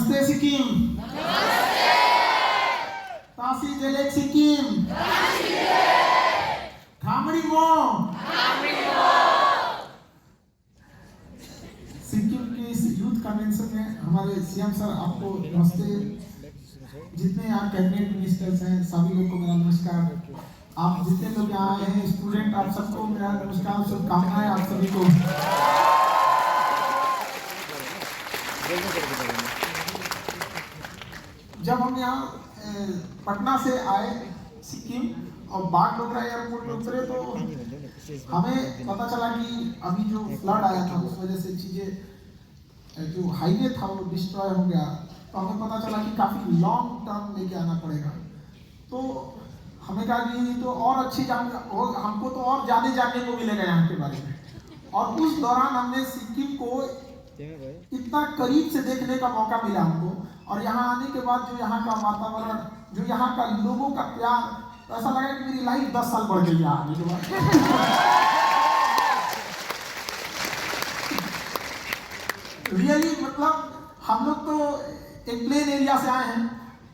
नमस्ते सिक्किम। नमस्ते। तासी जेलेक सिक्किम। खामड़ी मो। सिक्किम के इस यूथ कन्वेंशन में हमारे सीएम सर आपको नमस्ते। जितने यहाँ कैबिनेट मिनिस्टर्स हैं सभी लोग को मेरा नमस्कार। आप जितने लोग यहाँ आए हैं स्टूडेंट आप सबको मेरा नमस्कार, शुभकामनाएं आप सभी को। जब हम यहाँ पटना से आए सिक्किम और बागडोगरा एयरपोर्ट पे उतरे तो हमें पता चला कि अभी जो फ्लड आया था उस वजह से चीज़ें जो हाईवे था वो डिस्ट्रॉय हो गया। तो हमें पता चला कि काफ़ी लॉन्ग टर्म लेके आना पड़ेगा। तो हमें कहा कि तो और अच्छी हमको तो और ज़्यादा जानने को मिलेगा यहाँ के बारे में। और उस दौरान हमने सिक्किम को इतना करीब से देखने का मौका मिला हमको। और यहाँ आने के बाद जो यहाँ का वातावरण, जो यहाँ का लोगों का प्यार, तो ऐसा लगा कि मेरी लाइफ 10 साल बढ़ गई यहाँ आने के बाद। रियली मतलब हम लोग तो एक प्लेन एरिया से आए हैं,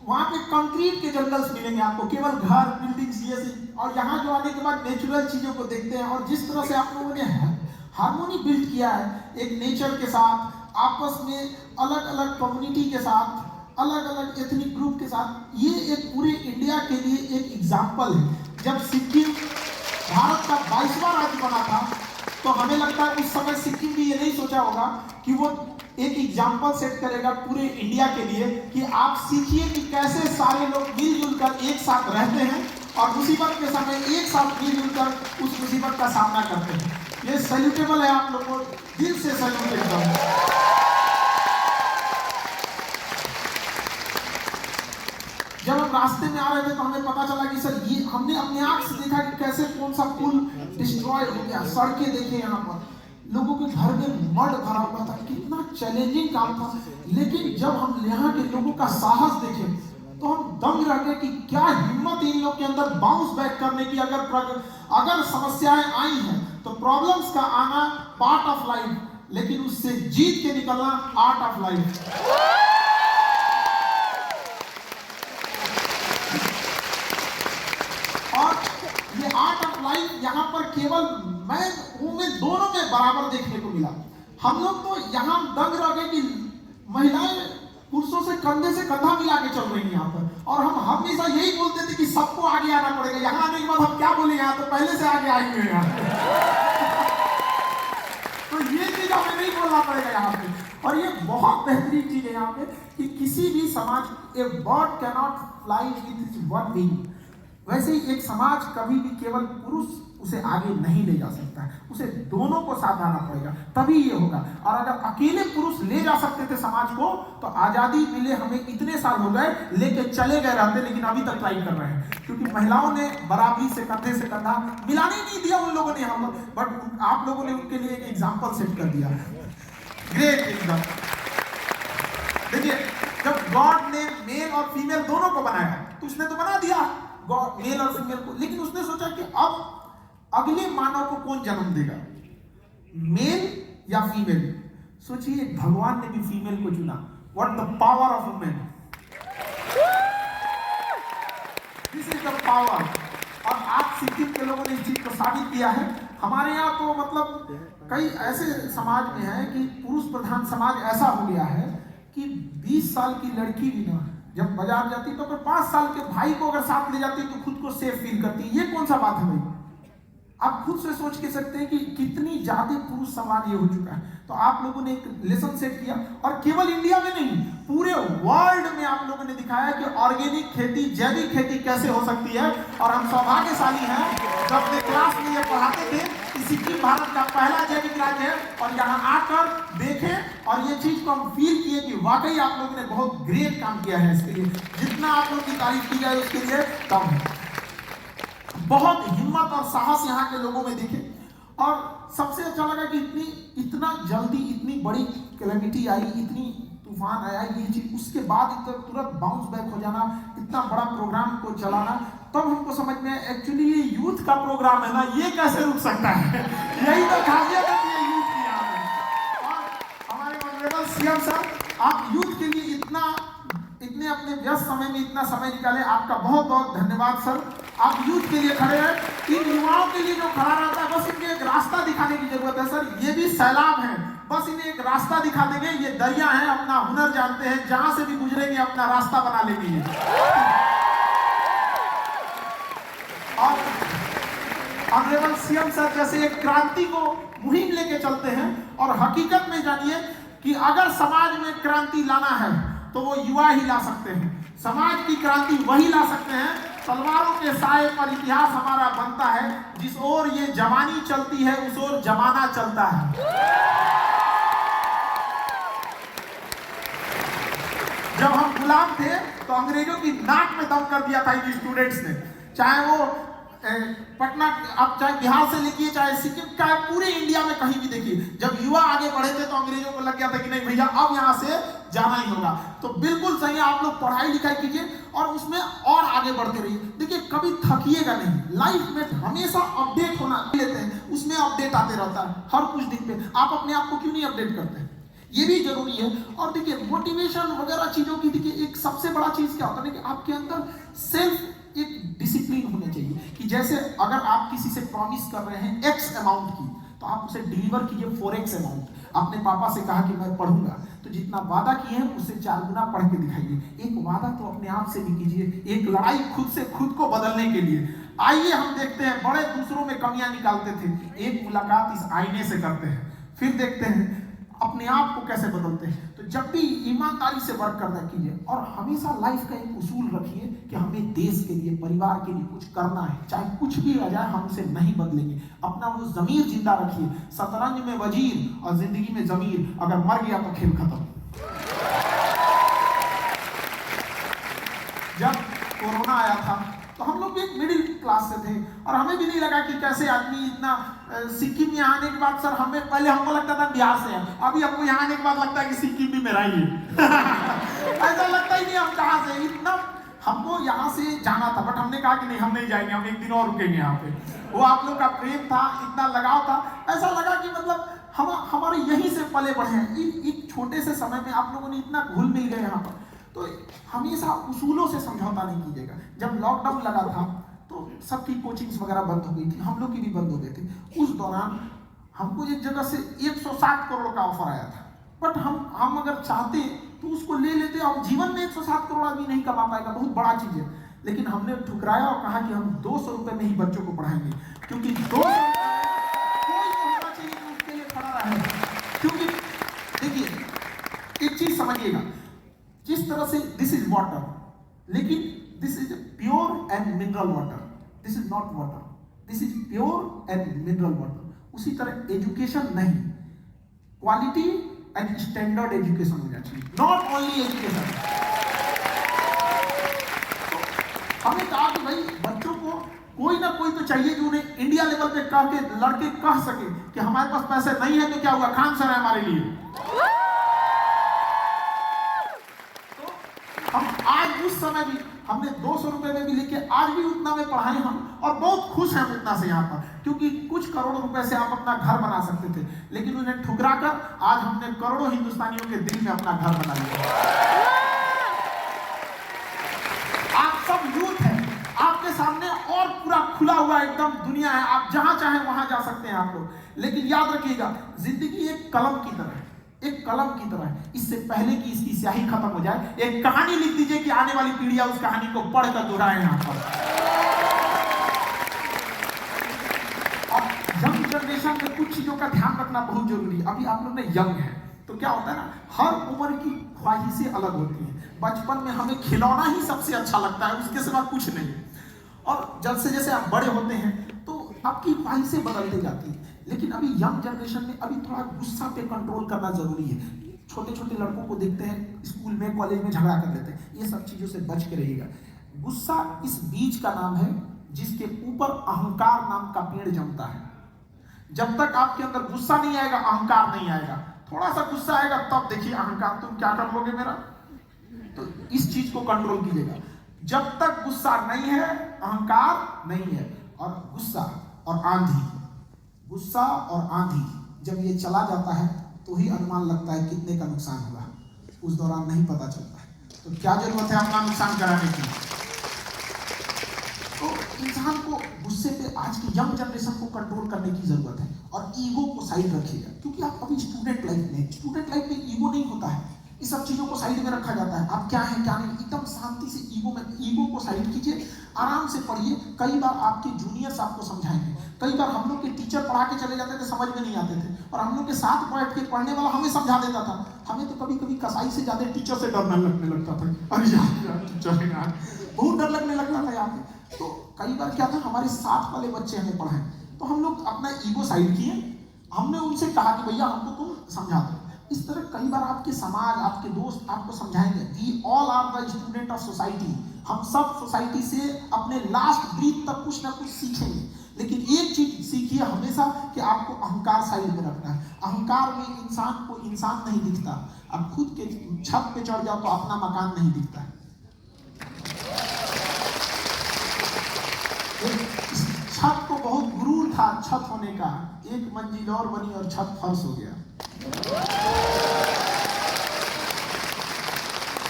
वहाँ पे कंक्रीट के जंगल्स मिलेंगे आपको, केवल घर बिल्डिंग्स ये सी। और यहाँ जो आने के बाद नेचुरल चीज़ों को देखते हैं और जिस तरह से आप लोगों ने हार्मोनी बिल्ड किया है एक नेचर के साथ, आपस में अलग अलग कम्युनिटी के साथ, अलग अलग एथनिक ग्रुप के साथ, ये एक पूरे इंडिया के लिए एक एग्जाम्पल है। जब सिक्किम भारत का 22वां राज्य बना था तो हमें लगता है उस समय सिक्किम भी ये नहीं सोचा होगा कि वो एक एग्जाम्पल सेट करेगा पूरे इंडिया के लिए कि आप सीखिए कि कैसे सारे लोग मिलजुल कर एक साथ रहते हैं और मुसीबत के समय एक साथ मिलजुल कर उस मुसीबत का सामना करते हैं। ये सैल्यूटेबल है, आप लोगों को दिल से सैल्यूट करता हूं। जब हम रास्ते में आ रहे थे तो हमें पता चला कि सर ये हमने अपने आंख से देखा कि कैसे कौन सा पुल डिस्ट्रॉय हो गया, सड़कें देखे यहाँ पर, लोगों के घर में मड भरा हुआ था, कितना चैलेंजिंग काम था। लेकिन जब हम यहाँ के लोगों का साहस देखे तो हम दंग रह गए कि क्या हिम्मत इन लोग के अंदर बाउंस बैक करने की। अगर समस्याएं आई हैं तो प्रॉब्लम्स का आना पार्ट ऑफ लाइफ, लेकिन उससे जीत के निकलना आर्ट ऑफ लाइफ। और ये आर्ट ऑफ लाइफ यहाँ पर केवल मैं दोनों में बराबर देखने को मिला। हम लोग तो यहाँ दंग रह गए कि महिलाएं पुरुषों से कंधा मिला के चल रही हैं यहाँ पर। और हम हमेशा यही बोलते थे कि सबको आगे आना पड़ेगा। यहाँ आने के बाद हम क्या बोले, यहाँ तो पहले से आगे आएंगे यहाँ। तो ये चीज हमें नहीं बोलना पड़ेगा यहाँ पे। और ये बहुत बेहतरीन चीज है यहाँ पे कि किसी भी समाज, a bird cannot fly with one wing. वैसे ही एक समाज कभी भी केवल पुरुष उसे आगे नहीं ले जा सकता है, उसे दोनों को साथ आना पड़ेगा, तभी ये होगा। और अगर अकेले पुरुष ले जा सकते थे समाज को तो आजादी मिले हमें इतने साल हो गए, लेके चले गए रहते, लेकिन अभी तक ट्राई कर रहे हैं क्योंकि महिलाओं ने बराबरी से कंधे से कंधा मिलाने नहीं दिया उन लोगों ने हम, बट आप लोगों ने उनके लिए एक एग्जाम्पल सेट कर दिया। Great example. देखिए जब गॉड ने मेल और फीमेल दोनों को बनाया तो उसने तो बना दिया मेल और फीमेल को, लेकिन उसने सोचा कि अब अगले मानव को कौन जन्म देगा, मेल या फीमेल। सोचिए भगवान ने भी फीमेल को चुना। What the power of women, this is the power. और आज सिक्किम के लोगों ने इस चीज को साबित किया है। हमारे यहाँ तो मतलब कई ऐसे समाज में है कि पुरुष प्रधान समाज ऐसा हो गया है कि 20 साल की लड़की भी ना जब बाजार जाती तो फिर 5 साल के भाई को अगर साथ ले जाती तो खुद को सेफ फील करती। ये कौन सा बात है भाई? आप खुद से सोच के सकते हैं कि कितनी ज्यादा पुरुष समाज ये हो चुका है। तो आप लोगों ने एक लेसन सेट किया और केवल इंडिया में नहीं पूरे वर्ल्ड में आप लोगों ने दिखाया कि ऑर्गेनिक खेती, जैविक खेती कैसे हो सकती है। और हम सौभाग्यशाली हैं जब अपने क्लास में ये पढ़ाते थे कि सिक्किम भारत का पहला जैविक राज्य है, और यहाँ आकर देखें और ये चीज को हम फील किए कि वाकई आप लोगों ने बहुत ग्रेट काम किया है। इसके लिए जितना आप लोगों की तारीफ की जाए उसके लिए कम है। बहुत हिम्मत और साहस यहाँ के लोगों में दिखे। और सबसे अच्छा लगा कि इतना जल्दी इतनी बड़ी कैलेमिटी आई, इतनी तूफान आया, ये चीज उसके बाद तुरंत बाउंस बैक हो जाना, इतना बड़ा प्रोग्राम को चलाना, तब हमको समझ में एक्चुअली ये यूथ का प्रोग्राम है ना, ये कैसे रुक सकता है। यही तो खासियत है यूथ की यहाँ पे। और हमारे ऑनरेबल सीएम सर, आप यूथ के लिए इतना समय निकाले, आपका बहुत बहुत धन्यवाद सर। आप यूथ के लिए खड़े हैं, इन युवाओं के लिए जो खड़ा रहता है, बस इन्हें एक रास्ता दिखाने की जरूरत है सर। ये भी सैलाब है, बस इन्हें एक रास्ता दिखा देंगे। ये दरिया है, अपना हुनर जानते हैं, जहां से भी गुजरेंगे अपना रास्ता बना लेंगे। और ऑनरेबल सीएम सर जैसे एक क्रांति को मुहिम लेके चलते हैं, और हकीकत में जानिए कि अगर समाज में क्रांति लाना है तो वो युवा ही ला सकते हैं। समाज की क्रांति वही ला सकते हैं। तलवारों के साए पर इतिहास हमारा बनता है, जिस ओर ये जवानी चलती है उस ओर जमाना चलता है। जब हम गुलाम थे तो अंग्रेजों की नाक में दम कर दिया था इन स्टूडेंट्स ने, चाहे वो पटना, आप चाहे बिहार से लिखिए, चाहे सिक्किम, चाहे पूरे इंडिया में कहीं भी देखिए। जब युवा आगे बढ़े थे तो अंग्रेजों को लग गया था कि नहीं भैया अब यहाँ से जाना ही होगा। तो बिल्कुल सही, आप लोग पढ़ाई लिखाई कीजिए और उसमें और आगे बढ़ते रहिए। देखिए कभी थकिएगा नहीं, लाइफ में हमेशा अपडेट होना लेते हैं, उसमें अपडेट आते रहता है हर कुछ दिन पे। आप अपने आप को क्यों नहीं अपडेट करते? ये भी जरूरी है। और देखिए मोटिवेशन वगैरह चीजों की, देखिए एक सबसे बड़ा चीज क्या होता है कि आपके अंदर सेल्फ एक डिसिप्लिन होना चाहिए कि जैसे अगर आप किसी से प्रॉमिस कर रहे हैं एक्स अमाउंट की, तो आप उसे डिलीवर कीजिए 4x अमाउंट। आपने पापा से कहा कि मैं पढ़ूंगा, तो जितना वादा किए हैं उससे 4 गुना पढ़ के दिखाइए। एक वादा तो अपने आप से भी कीजिए, एक लड़ाई खुद से खुद को बदलने के लिए। आइए हम देखते हैं, बड़े दूसरों में कमियां निकालते थे, एक मुलाकात इस आईने से करते हैं, फिर देखते हैं अपने आप को कैसे बदलते हैं। तो जब भी ईमानदारी से वर्क करना कीजिए, और हमेशा लाइफ का एक उसूल रखिए कि हमें देश के लिए, परिवार के लिए कुछ करना है, चाहे कुछ भी आ जाए हम उसे नहीं बदलेंगे। अपना वो जमीर जिंदा रखिए। शतरंज में वजीर और जिंदगी में जमीर, अगर मर गया तो खेल खत्म। जब कोरोना आया था तो हम लोग भी एक मिडिल क्लास से थे, और हमें भी नहीं लगा कि कैसे आदमी इतना सिक्किम में आने के बाद, सर हमें पहले हमको लगता था बिहार से है, अभी हमको यहाँ आने के बाद लगता है कि सिक्किम भी मेरा ही है। ऐसा लगता ही नहीं हम कहाँ से, इतना हमको यहाँ से जाना था, बट हमने कहा कि नहीं हम नहीं जाएंगे, हम एक दिन और रुकेंगे यहाँ पे। वो आप लोग का प्रेम था, इतना लगाव था, ऐसा लगा कि मतलब हम हमारे यहीं से पले बढ़े हैं। एक छोटे से समय में आप लोगों ने इतना घुल मिल गए यहाँ पर। तो हमेशा उसूलों से समझौता नहीं कीजिएगा। जब लॉकडाउन लगा था तो सबकी कोचिंग्स वगैरह बंद हो गई थी, हम लोग की भी बंद हो गई थी। उस दौरान हमको एक जगह से 107 करोड़ का ऑफर आया था, बट हम अगर चाहते तो उसको ले लेते। अब जीवन में 107 करोड़ आदमी नहीं कमा पाएगा, बहुत बड़ा चीज है, लेकिन हमने ठुकराया और कहा कि हम 200 रुपए में ही बच्चों को पढ़ाएंगे, क्योंकि 200 कोई तो होना चाहिए जो उसके लिए खड़ा रहे। क्योंकि देखिए एक चीज समझिएगा, जिस तरह से दिस इज वाटर, लेकिन this is pure and mineral water, this is not water, this is pure and mineral water. उसी तरह एजुकेशन नहीं, क्वालिटी एंड स्टैंडर्ड एजुकेशन होना चाहिए, नॉट ओनली एजुकेशन। तो हमें कहा कि भाई बच्चों को कोई ना कोई तो चाहिए जो उन्हें इंडिया लेवल पे कह के लड़के कह सके कि हमारे पास पैसे नहीं है तो क्या हुआ, खान सर है हमारे लिए। हम आज उस समय भी हमने 200 रुपए में भी लेके आज भी उतना में पढ़ाए हम, और बहुत खुश हैं उतना से यहाँ पर, क्योंकि कुछ करोड़ रुपए से आप अपना घर बना सकते थे, लेकिन उन्हें ठुकरा कर आज हमने करोड़ों हिंदुस्तानियों के दिल में अपना घर बना लिया। आप सब यूथ हैं, आपके सामने और पूरा खुला हुआ एकदम दुनिया है, आप जहां चाहे वहां जा सकते हैं आप लोग। लेकिन याद रखिएगा, जिंदगी एक कलम की तरह है, एक कलम की तरह है। इससे पहले कि इसकी स्याही खत्म हो जाए, एक कहानी लिख दीजिए कि आने वाली पीढ़ियां उस कहानी को पढ़कर दोहराए यहाँ पर। और यंग जनरेशन में कुछ चीजों का ध्यान रखना बहुत जरूरी है। अभी आप लोग ने यंग है तो क्या होता है ना, हर उम्र की ख्वाहिशें अलग होती हैं। बचपन में हमें खिलौना ही सबसे अच्छा लगता है, उसके सिवा कुछ नहीं। और जैसे जैसे आप बड़े होते हैं तो आपकी ख्वाहिशें बदलती जाती हैं। लेकिन अभी यंग जनरेशन में अभी थोड़ा गुस्सा पे कंट्रोल करना जरूरी है। छोटे छोटे लड़कों को देखते हैं स्कूल में, कॉलेज में झगड़ा कर लेते हैं, ये सब चीजों से बच के रहिएगा। गुस्सा इस बीज का नाम है जिसके ऊपर अहंकार नाम का पेड़ जमता है। जब तक आपके अंदर गुस्सा नहीं आएगा, अहंकार नहीं आएगा। थोड़ा सा गुस्सा आएगा तब देखिए अहंकार, तुम क्या कर लोगे मेरा। तो इस चीज को कंट्रोल कीजिएगा। जब तक गुस्सा नहीं है, अहंकार नहीं है। और गुस्सा और आंधी, गुस्सा और आंधी जब ये चला जाता है तो ही अनुमान लगता है कितने का नुकसान हुआ, उस दौरान नहीं पता चलता है। तो क्या जरूरत है अपना नुकसान कराने की। इंसान को गुस्से पे आज की यंग जनरेशन को कंट्रोल करने की जरूरत है और ईगो को साइड रखिएगा, क्योंकि आप अभी स्टूडेंट लाइफ में ईगो नहीं होता है, इस सब चीजों को साइड में रखा जाता है। आप क्या है क्या नहीं, एकदम शांति से ईगो को साइड कीजिए, आराम से पढ़िए। कई बार आपके जूनियर्स आपको समझाएंगे, कई बार हम लोग के टीचर पढ़ा के चले जाते थे, समझ में नहीं आते थे, और हम लोग के साथ बैठ के पढ़ने वाला हमें समझा देता था। हमें तो कभी कभी कसाई से ज्यादा टीचर से डरना लगने लगता था। अरे यार टीचर, बहुत डर लगने लगता था यहाँ पे। तो कई बार क्या था, हमारे साथ वाले बच्चे हमें पढ़ाएं, तो हम लोग अपना ईगो साइड किए, हमने उनसे कहा कि भैया हमको तुम समझा दो। इस तरह कई बार आपके समाज, आपके दोस्त आपको समझाएंगे। We all are the student of society, हम सब सोसाइटी से अपने लास्ट ब्रीथ तक कुछ ना कुछ सीखेंगे। लेकिन एक चीज सीखिए हमेशा कि आपको अहंकार साइड में रखना है। अहंकार में इंसान को इंसान नहीं दिखता। आप खुद के छत पे चढ़ जाओ तो अपना मकान नहीं दिखता है। छत को बहुत गुरूर था छत होने का, एक मंजिल और बनी और छत फर्श हो गया।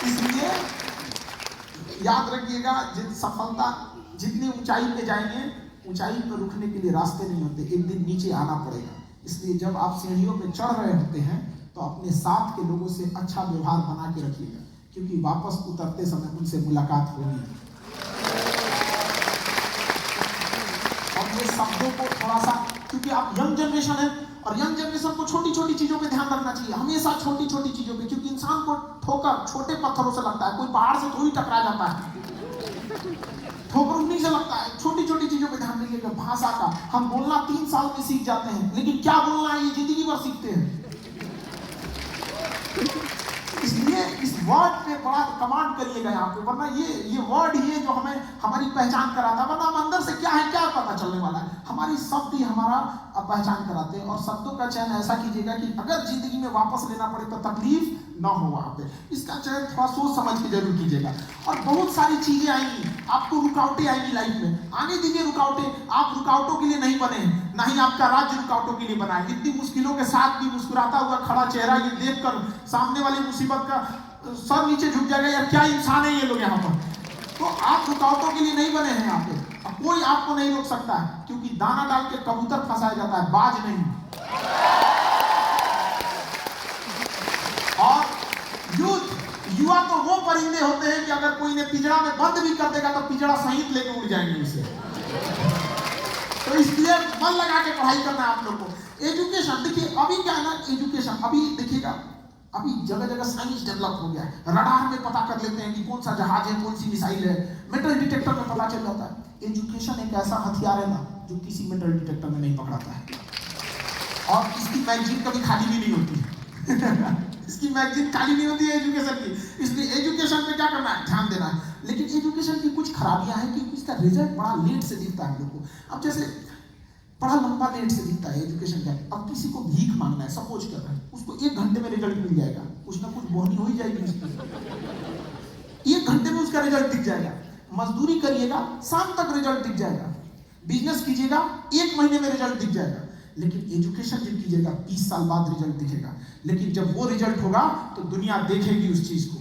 इसलिए याद रखिएगा, सफलता जितनी ऊंचाई पे जाएंगे, ऊंचाई पर रुकने के लिए रास्ते नहीं होते, एक दिन नीचे आना पड़ेगा। इसलिए जब आप सीढ़ियों पे चढ़ रहे होते हैं तो अपने साथ के लोगों से अच्छा व्यवहार बना के रखिएगा, क्योंकि वापस उतरते समय उनसे मुलाकात होगी। और ये शब्दों को थोड़ा सा, क्योंकि आप यंग जनरेशन है और यंग जनरेशन को छोटी छोटी चीजों पे ध्यान रखना चाहिए, हमेशा छोटी छोटी चीजों पे, क्योंकि इंसान को ठोकर छोटे पत्थरों से लगता है, कोई पहाड़ से थोड़ी टकरा जाता है, ठोकर उन्हीं से लगता है। छोटी छोटी चीजों पे ध्यान दीजिएगा। भाषा का, हम बोलना 3 साल में सीख जाते हैं, लेकिन क्या बोलना है ये जिंदगी भर सीखते हैं। इसलिए इस वर्ड पे बड़ा कमांड करिएगा यहाँ पे, वरना ये वर्ड ही है जो हमें हमारी पहचान कराता है, वरना हम अंदर से क्या है क्या पता चलने वाला है। हमारी शब्द ही हमारा पहचान कराते हैं। और शब्दों का चयन ऐसा कीजिएगा कि अगर जिंदगी में वापस लेना पड़े तो तकलीफ ना हो वहां पे। इसका चयन थोड़ा सोच समझ के जरूर कीजिएगा। और बहुत सारी चीजें आएंगी, आपको रुकावटें आएंगी लाइफ में, आने दीजिए रुकावटें। आप रुकावटों के लिए नहीं बने हैं, ना ही आपका राज्य रुकावटों के लिए बना है। इतनी मुश्किलों के साथ भी मुस्कुराता हुआ खड़ा चेहरा ये देखकर सामने वाली मुसीबत का सर नीचे झुक जाएगा, यार क्या इंसान है ये लोग यहाँ पर। तो आप रुकावटों के लिए नहीं बने हैं यहाँ पे, कोई आपको नहीं रोक सकता है, क्योंकि दाना डाल के कबूतर फंसाया जाता है, बाज नहीं। और युवा तो वो परिंदे होते हैं कि अगर कोई ने पिंजरा में बंद भी कर देगा तो पिंजरा सहित लेके उड़ जाएंगे उसे। तो इसलिए मन लगा के पढ़ाई करना है आप लोग को। एजुकेशन देखिए, अभी क्या है ना, एजुकेशन अभी देखिएगा, अभी जगह जगह साइंस डेवलप हो गया है। रडार में पता कर लेते हैं कि कौन सा जहाज है, कौन सी मिसाइल है, मेटल डिटेक्टर में पता चल जाता है। एजुकेशन एक ऐसा हथियार है ना जो किसी मेटल डिटेक्टर में नहीं पकड़ाता है, और इसकी मैगजीन कभी खाली भी नहीं होती। इसकी मैगजीन खाली नहीं होती है एजुकेशन की। इसलिए एजुकेशन पे क्या करना है, ध्यान देना है। लेकिन एजुकेशन की कुछ खराबियां हैं कि इसका रिजल्ट बड़ा लेट से दिखता है हम लोग को। अब जैसे बड़ा लंबा लेट से दिखता है एजुकेशन का। अब किसी को भीख मांगना है, सपोज कर रहे हैं, उसको 1 घंटे में रिजल्ट मिल जाएगा, कुछ ना कुछ बोहनी हो ही जाएगी उसकी, 1 घंटे में उसका रिजल्ट दिख जाएगा। मजदूरी करिएगा, शाम तक रिजल्ट दिख जाएगा। बिजनेस कीजिएगा, 1 महीने में रिजल्ट दिख जाएगा। लेकिन एजुकेशन जब कीजिएगा 20 साल बाद रिजल्ट दिखेगा। लेकिन जब वो रिजल्ट होगा तो दुनिया देखेगी उस चीज को।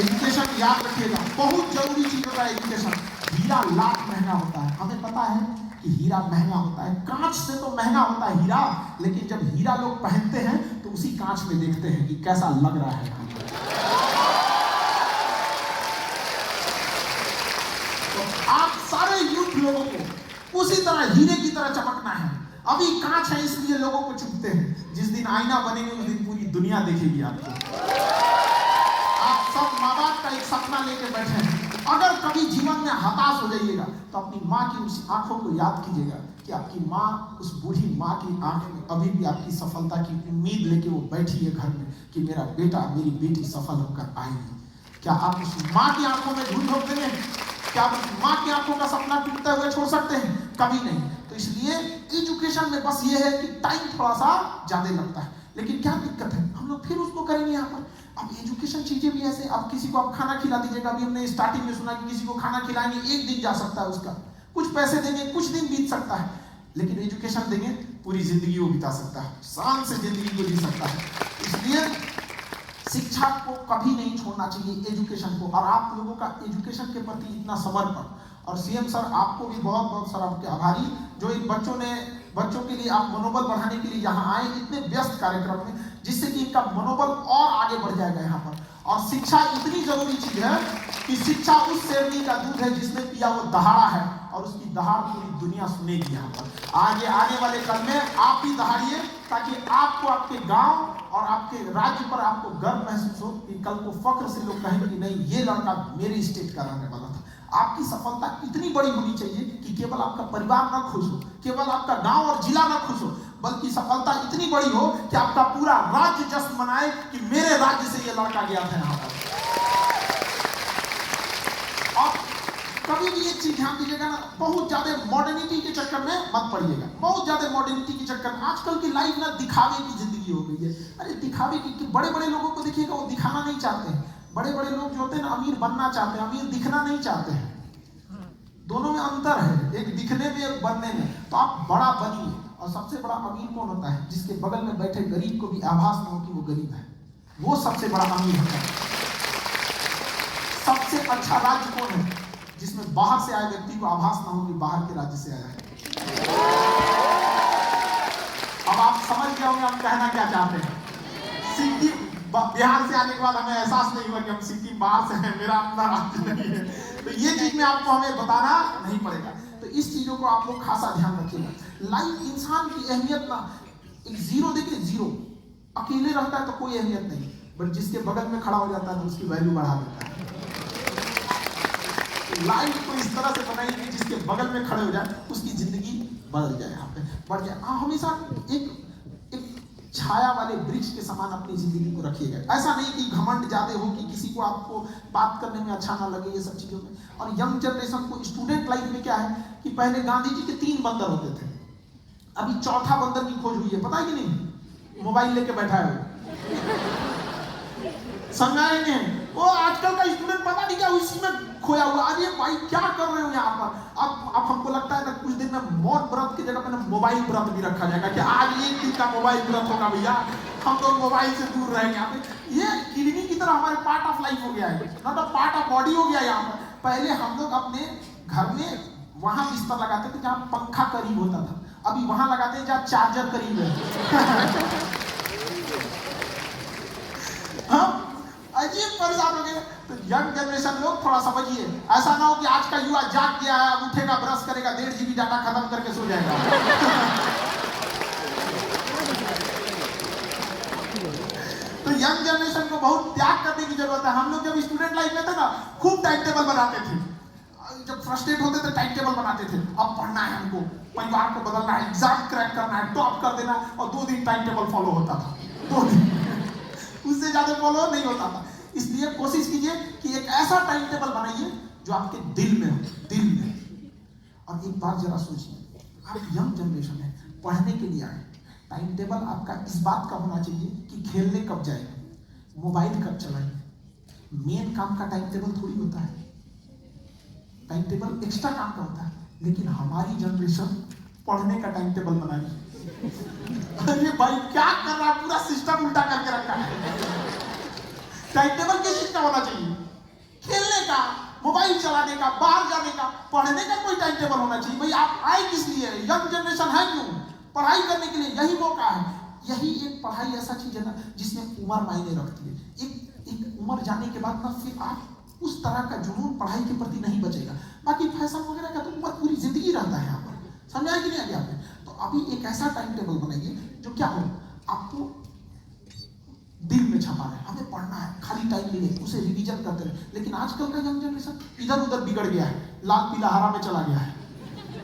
एजुकेशन याद रखिएगा, बहुत जरूरी चीज होता है एजुकेशन। हीरा लाख महंगा होता है, हमें पता है कि हीरा महंगा होता है, कांच से तो महंगा होता है हीरा, लेकिन जब हीरा लोग पहनते हैं तो उसी कांच में देखते हैं कि कैसा लग रहा है। तो आप सारे यूथ लोगों को उसी तरह हीरे की तरह चमकना है। अभी कांच है इसलिए लोगों को चुभते हैं, जिस दिन आईना बनेंगे उस दिन पूरी दुनिया देखेगी आपको। आप सब माँ बाप का एक सपना लेके बैठे हैं। अगर कभी जीवन में हताश हो जाइएगा तो अपनी माँ की उस आंखों को याद कीजिएगा कि आपकी माँ, उस बूढ़ी माँ की आंख में अभी भी आपकी सफलता की उम्मीद लेके वो बैठी है घर में कि मेरा बेटा, मेरी बेटी सफल होकर आएगी। क्या आप उस माँ की आंखों में झूठ झोंक देंगे? क्या आप उस माँ की आंखों का सपना टूटते हुए छोड़ सकते हैं? कभी नहीं। तो इसलिए एजुकेशन में बस ये है कि टाइम थोड़ा सा ज्यादा लगता है, लेकिन क्या दिक्कत है, हम लोग फिर उसको करेंगे यहाँ पर। अब एजुकेशन चीजें भी ऐसे, अब किसी को आप खाना खिला दीजिएगा, अभी हमने स्टार्टिंग में सुना कि किसी को खाना खिलाएंगे 1 दिन जा सकता है उसका, कुछ पैसे देंगे कुछ दिन बीत सकता है, लेकिन एजुकेशन देंगे पूरी जिंदगी वो बिता सकता है, शान से जिंदगी को जी सकता है। इसलिए शिक्षा को कभी नहीं छोड़ना चाहिए, एजुकेशन को। और आप लोगों का एजुकेशन के प्रति इतना समर्पण और सीएम सर आपको भी बहुत बहुत सर आपके आभारी, जो इन बच्चों के लिए आप मनोबल बढ़ाने के लिए यहाँ आए इतने व्यस्त कार्यक्रम में, जिससे कि इनका मनोबल और आगे बढ़ जाएगा यहाँ पर। और शिक्षा इतनी जरूरी चीज है कि शिक्षा उस शेरनी का दूध है जिसने पिया वो दहाड़ा है, और उसकी दहाड़ पूरी दुनिया सुनेगी यहाँ पर। आने वाले कल में आप भी दहाड़िए, ताकि आपको आपके गांव और आपके राज्य पर आपको गर्व महसूस हो कि कल को फख्र से लोग कहेंगे कि नहीं, ये लड़का मेरे स्टेट का रहने वाला था। आपकी सफलता इतनी बड़ी होनी चाहिए कि केवल आपका परिवार न खुश हो, केवल आपका गांव और जिला न खुश हो, बल्कि सफलता इतनी बड़ी हो कि आपका पूरा राज्य जश्न मनाए कि मेरे राज्य से ये लड़का गया था यहाँ पर। और कभी भी एक चीज ध्यान दीजिएगा ना, बहुत ज्यादा मॉडर्निटी के चक्कर में मत पड़िएगा। बहुत ज्यादा मॉडर्निटी के चक्कर में आजकल की लाइफ ना दिखावे की जिंदगी हो गई है। अरे दिखावे की बड़े बड़े लोगों को देखिएगा, वो दिखाना नहीं चाहते हैं। बड़े बड़े लोग जो होते हैं ना, अमीर बनना चाहते हैं, अमीर दिखना नहीं चाहते हैं। दोनों में अंतर है, एक दिखने में एक बनने में। तो आप बड़ा बनिए। और सबसे बड़ा अमीर कौन होता है? जिसके बगल में बैठे गरीब को भी आभास न हो कि वो गरीब है, वो सबसे बड़ा अमीर होता है। सबसे अच्छा राज्य कौन है? जिसमें बाहर से आए व्यक्ति को आभास न हो कि बाहर के राज्य से आया है। अब आप समझ गए होंगे हम कहना क्या चाहते हैं। सिक्किम बिहार से आने के बाद हमें एहसास नहीं हुआ कि हम सिक्किम बाहर से हैं, मेरा अपना राज्य नहीं है। तो ये चीज में आपको हमें बताना नहीं पड़ेगा। तो इस चीजों को आप लोग खासा ध्यान रखिएगा। लाइफ इंसान की अहमियत ना, एक जीरो देखिए, जीरो अकेले रहता है तो कोई अहमियत नहीं, बट जिसके बगल में खड़ा हो जाता है तो उसकी वैल्यू बढ़ा देता है। लाइफ को इस तरह से बनाइए कि जिसके बगल में खड़े हो जाए उसकी जिंदगी बदल जाए, यहाँ पे बढ़ जाए। हमेशा एक छाया वाले वृक्ष के समान अपनी जिंदगी को रखिएगा। ऐसा नहीं कि घमंड ज्यादा हो कि किसी को आपको बात करने में अच्छा ना लगे, ये सब चीजों में। और यंग जनरेशन को स्टूडेंट लाइफ में क्या है कि पहले गांधी जी के 3 बंदर होते थे, अभी चौथा बंदर की खोज हुई है, पता है कि नहीं? मोबाइल लेके बैठा है समझाएंगे वो। आजकल का स्टूडेंट पता नहीं क्या उसी में खोया हुआ। अरे भाई क्या कर रहे हो यहाँ पर? अब हमको लगता है ना कुछ दिन में मौन व्रत की जगह पे ना मोबाइल व्रत भी रखा जाएगा कि आज एक दिन का मोबाइल व्रत होगा भैया, हम लोग मोबाइल से दूर रहेंगे। यहाँ पे ये किडनी की तरह हमारे पार्ट ऑफ लाइफ हो गया है, नॉट पार्ट ऑफ बॉडी हो गया यहाँ पर। पहले हम लोग अपने घर में वहां बिस्तर लगाते थे जहाँ पंखा करीब होता था, अभी वहां लगाते हैं जहाँ चार्जर करीब है। हम अजीब परेशान हो गए। तो यंग जनरेशन लोग थोड़ा समझिए, ऐसा ना हो कि आज का युवा जाग गया है, अब उठेगा, ब्रश करेगा, 1.5 GB डाटा खत्म करके सो जाएगा। तो यंग जनरेशन को बहुत त्याग करने की जरूरत है। हम लोग जब स्टूडेंट लाइफ में थे ना, खूब टाइम टेबल बनाते थे। जब फ्रस्ट्रेट होते थे टाइम टेबल बनाते थे, अब पढ़ना है हमको, परिवार को बदलना है, एग्जाम क्रैक करना है, टॉप कर देना। और 2 दिन टाइम टेबल फॉलो होता था, 2 दिन, उससे ज्यादा फॉलो नहीं होता था। इसलिए कोशिश कीजिए कि एक ऐसा टाइम टेबल बनाइए जो आपके दिल में हो, दिल में। और एक बात जरा सोचिए, आप यंग जनरेशन है, पढ़ने के लिए आए, टाइम टेबल आपका इस बात का होना चाहिए कि खेलने कब जाएंगे, मोबाइल कब चलाएंगे। मेन काम का टाइम टेबल थोड़ी होता है, टाइम टेबल एक्स्ट्रा काम का होता है। लेकिन हमारी जनरेशन पढ़ने का टाइम टेबल बना रही है। अरे भाई क्या कर रहा है, पूरा सिस्टम उल्टा करके रखा है। टाइम टेबल किस चीज का होना चाहिए? खेलने का, मोबाइल चलाने का, बाहर जाने का। पढ़ने का कोई टाइम टेबल होना चाहिए। भाई आप आए किस लिए? यंग जनरेशन है क्यों? पढ़ाई करने के लिए, यही मौका है। यही एक पढ़ाई ऐसा चीज है ना जिसमें उम्र मायने रखती है। एक उम्र जाने के बाद ना फिर आप उस तरह का जुनून पढ़ाई के प्रति नहीं बचेगा। बाकी फैशन वगैरह का तो उम्र पूरी जिंदगी रहता है यहाँ पर, समझाया कि नहीं आगे आपने? तो अभी एक ऐसा टाइम टेबल बनाइए जो क्या हो, आपको दिल में छपा है, हमें पढ़ना है, खाली टाइम मिले उसे रिवीजन करते रहे। लेकिन आजकल का यंग जनरेशन इधर उधर बिगड़ गया है, लाल पीला हरा में चला गया है।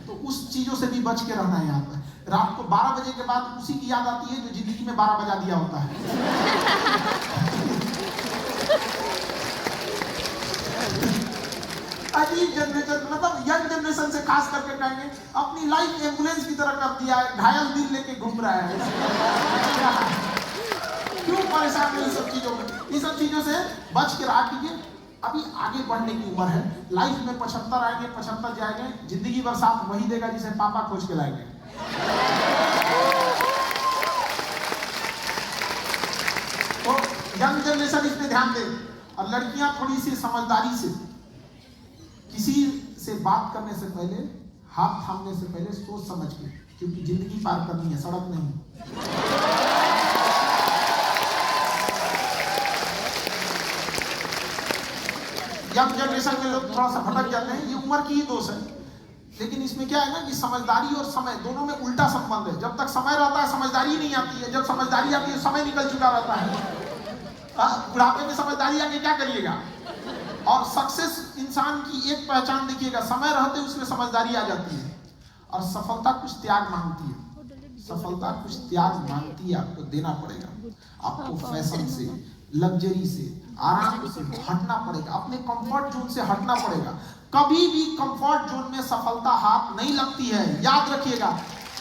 तो उस चीजों से भी बच के रहना है यहाँ पर। रात को 12 बजे के बाद उसी की याद आती है जो जिंदगी में 12 बजा दिया होता है। अजीब जनरेशन, मतलब यंग जनरेशन से खास करके कहेंगे अपनी लाइफ एम्बुलेंस की तरह कर दिया है, घायल दिल लेके घूम रहा है। क्यों परेशान है इन सब चीजों में? इन सब चीजों से बच के रहा कीजिए। अभी आगे बढ़ने की उम्र है, लाइफ में 75 आएंगे, 75 जाएंगे, जिंदगी भर साथ वही देगा जिसे पापा खोज के लाएंगे। तो यंग जनरेशन इस पे ध्यान दे। और लड़कियां थोड़ी सी समझदारी से, किसी से बात करने से पहले, हाथ थामने से पहले सोच समझ के, क्योंकि जिंदगी पार करनी है, सड़क नहीं। यंग जनरेशन में लोग थोड़ा सा भटक जाते हैं, ये उम्र की ही दोष है। लेकिन इसमें क्या है ना कि समझदारी और समय दोनों में उल्टा संबंध है। जब तक समय रहता है समझदारी नहीं आती है, जब समझदारी आती है समय निकल चुका रहता है। बुढ़ापे में समझदारी आके क्या करिएगा। और सक्सेस इंसान की एक पहचान देखिएगा, समय रहते उसमें समझदारी आ जाती है। और सफलता कुछ त्याग मांगती है, सफलता कुछ त्याग मांगती है, आपको देना पड़ेगा। आपको फैशन से, लग्जरी से, आराम से हटना पड़ेगा, अपने कंफर्ट जोन से हटना पड़ेगा। कभी भी कंफर्ट जोन में सफलता हाथ नहीं लगती है, याद रखिएगा।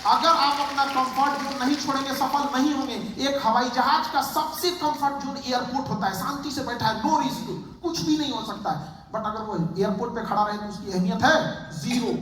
अगर आप अपना कंफर्ट जोन नहीं छोड़ेंगे सफल नहीं होंगे। एक हवाई जहाज का सबसे कंफर्ट जोन एयरपोर्ट होता है, शांति से बैठा है, नो रिस्क, कुछ भी नहीं हो सकता है। बट अगर वो एयरपोर्ट पे खड़ा रहे तो उसकी अहमियत है जीरो।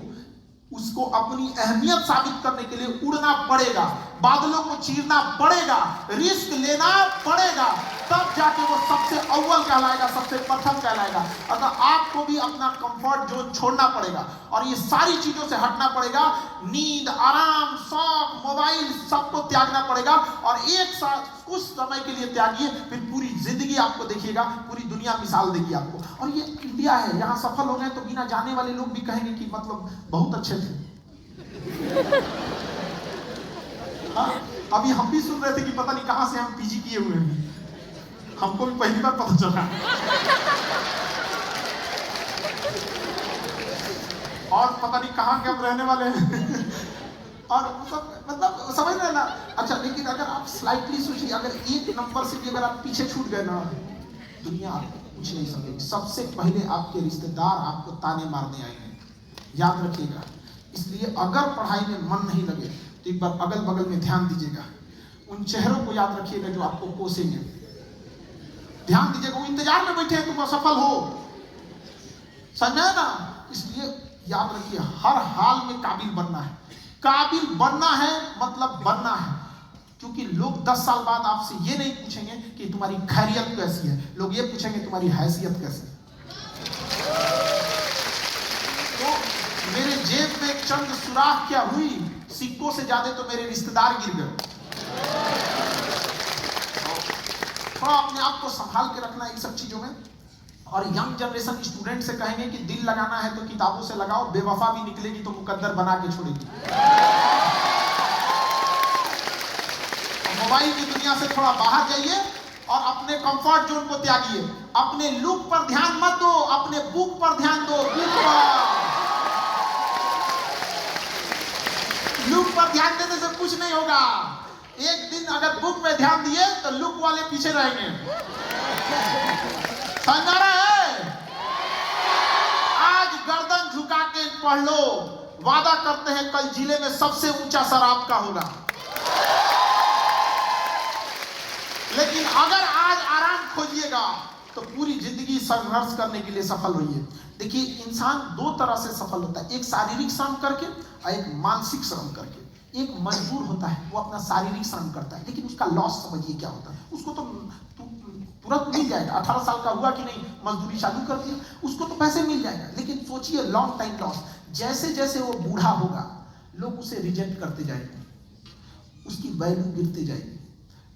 उसको अपनी अहमियत साबित करने के लिए उड़ना पड़ेगा, बादलों को चीरना पड़ेगा, रिस्क लेना पड़ेगा, तब जाके वो सबसे अव्वल कहलाएगा, सबसे प्रथम कहलाएगा। अगर आपको भी अपना कंफर्ट जोन छोड़ना पड़ेगा और ये सारी चीजों से हटना पड़ेगा। नींद, आराम, शौक, मोबाइल सबको त्यागना पड़ेगा। और एक साथ कुछ समय के लिए त्यागिए, फिर पूरी जिंदगी आपको देखिएगा, पूरी दुनिया मिसाल देगी आपको। और ये इंडिया है, यहाँ सफल हो गए तो बिना जाने वाले लोग भी कहेंगे कि मतलब बहुत अच्छे थे। हाँ, अभी हम भी सुन रहे थे कि पता नहीं कहां से हम पीजी किए हुए हैं, हमको भी पहली बार पता चला। और पता नहीं कहां के हम रहने वाले हैं। और मतलब समझ रहे ना। अच्छा, लेकिन अगर आप स्लाइटली सोचिए, अगर एक नंबर से भी अगर आप पीछे छूट गए ना, दुनिया आपको कुछ नहीं सकेगी। सबसे पहले आपके रिश्तेदार आपको ताने मारने आएंगे, याद रखिएगा। इसलिए अगर पढ़ाई में मन नहीं लगे तो एक बार अगल बगल में ध्यान दीजिएगा, उन चेहरों को याद रखिएगा जो आपको कोसेंगे। ध्यान दीजिएगा, वो इंतजार में बैठे हैं तुम असफल हो, समझा ना। इसलिए याद रखिए, हर हाल में काबिल बनना है। काबिल बनना है मतलब बनना है, क्योंकि लोग 10 साल बाद आपसे ये नहीं पूछेंगे कि तुम्हारी खैरियत कैसी है, लोग ये पूछेंगे तुम्हारी हैसियत कैसी है। तो मेरे जेब में चंद सुराख क्या हुई, सिक्कों से ज्यादा तो मेरे रिश्तेदार गिर गए। थोड़ा अपने आप को संभाल के रखना इन सब चीजों में। और यंग जनरेशन स्टूडेंट से कहेंगे कि दिल लगाना है तो किताबों से लगाओ, बेवफा भी निकलेगी तो मुकद्दर बना के छोड़ेगी। मोबाइल की दुनिया से थोड़ा बाहर जाइए और अपने कंफर्ट जोन को त्यागिए। अपने लुक पर ध्यान मत दो, अपने बुक पर ध्यान दो। लुक पर ध्यान देने से कुछ नहीं होगा। एक दिन अगर बुक पे ध्यान दिए तो लुक वाले पीछे रहेंगे। समझ रहे हैं? आज गर्दन झुका के पढ़ लो, वादा करते हैं कल जिले में सबसे ऊंचा सर आपका होगा। लेकिन अगर आज आराम खोजिएगा तो पूरी जिंदगी संघर्ष करने के लिए सफल होइए। देखिए, इंसान दो तरह से सफल होता है, एक शारीरिक श्रम करके और एक मानसिक श्रम करके। एक मजबूर होता है, वो अपना शारीरिक श्रम करता है, लेकिन उसका लॉस समझिए क्या होता है। उसको तो तुरंत मिल जाएगा, 18 साल का हुआ कि नहीं, मजदूरी चालू कर दिया, उसको तो पैसे मिल जाएगा। लेकिन सोचिए लॉन्ग टाइम लॉस, जैसे जैसे वो बूढ़ा होगा लोग उसे रिजेक्ट करते जाएंगे, उसकी वैल्यू गिरते जाएगी।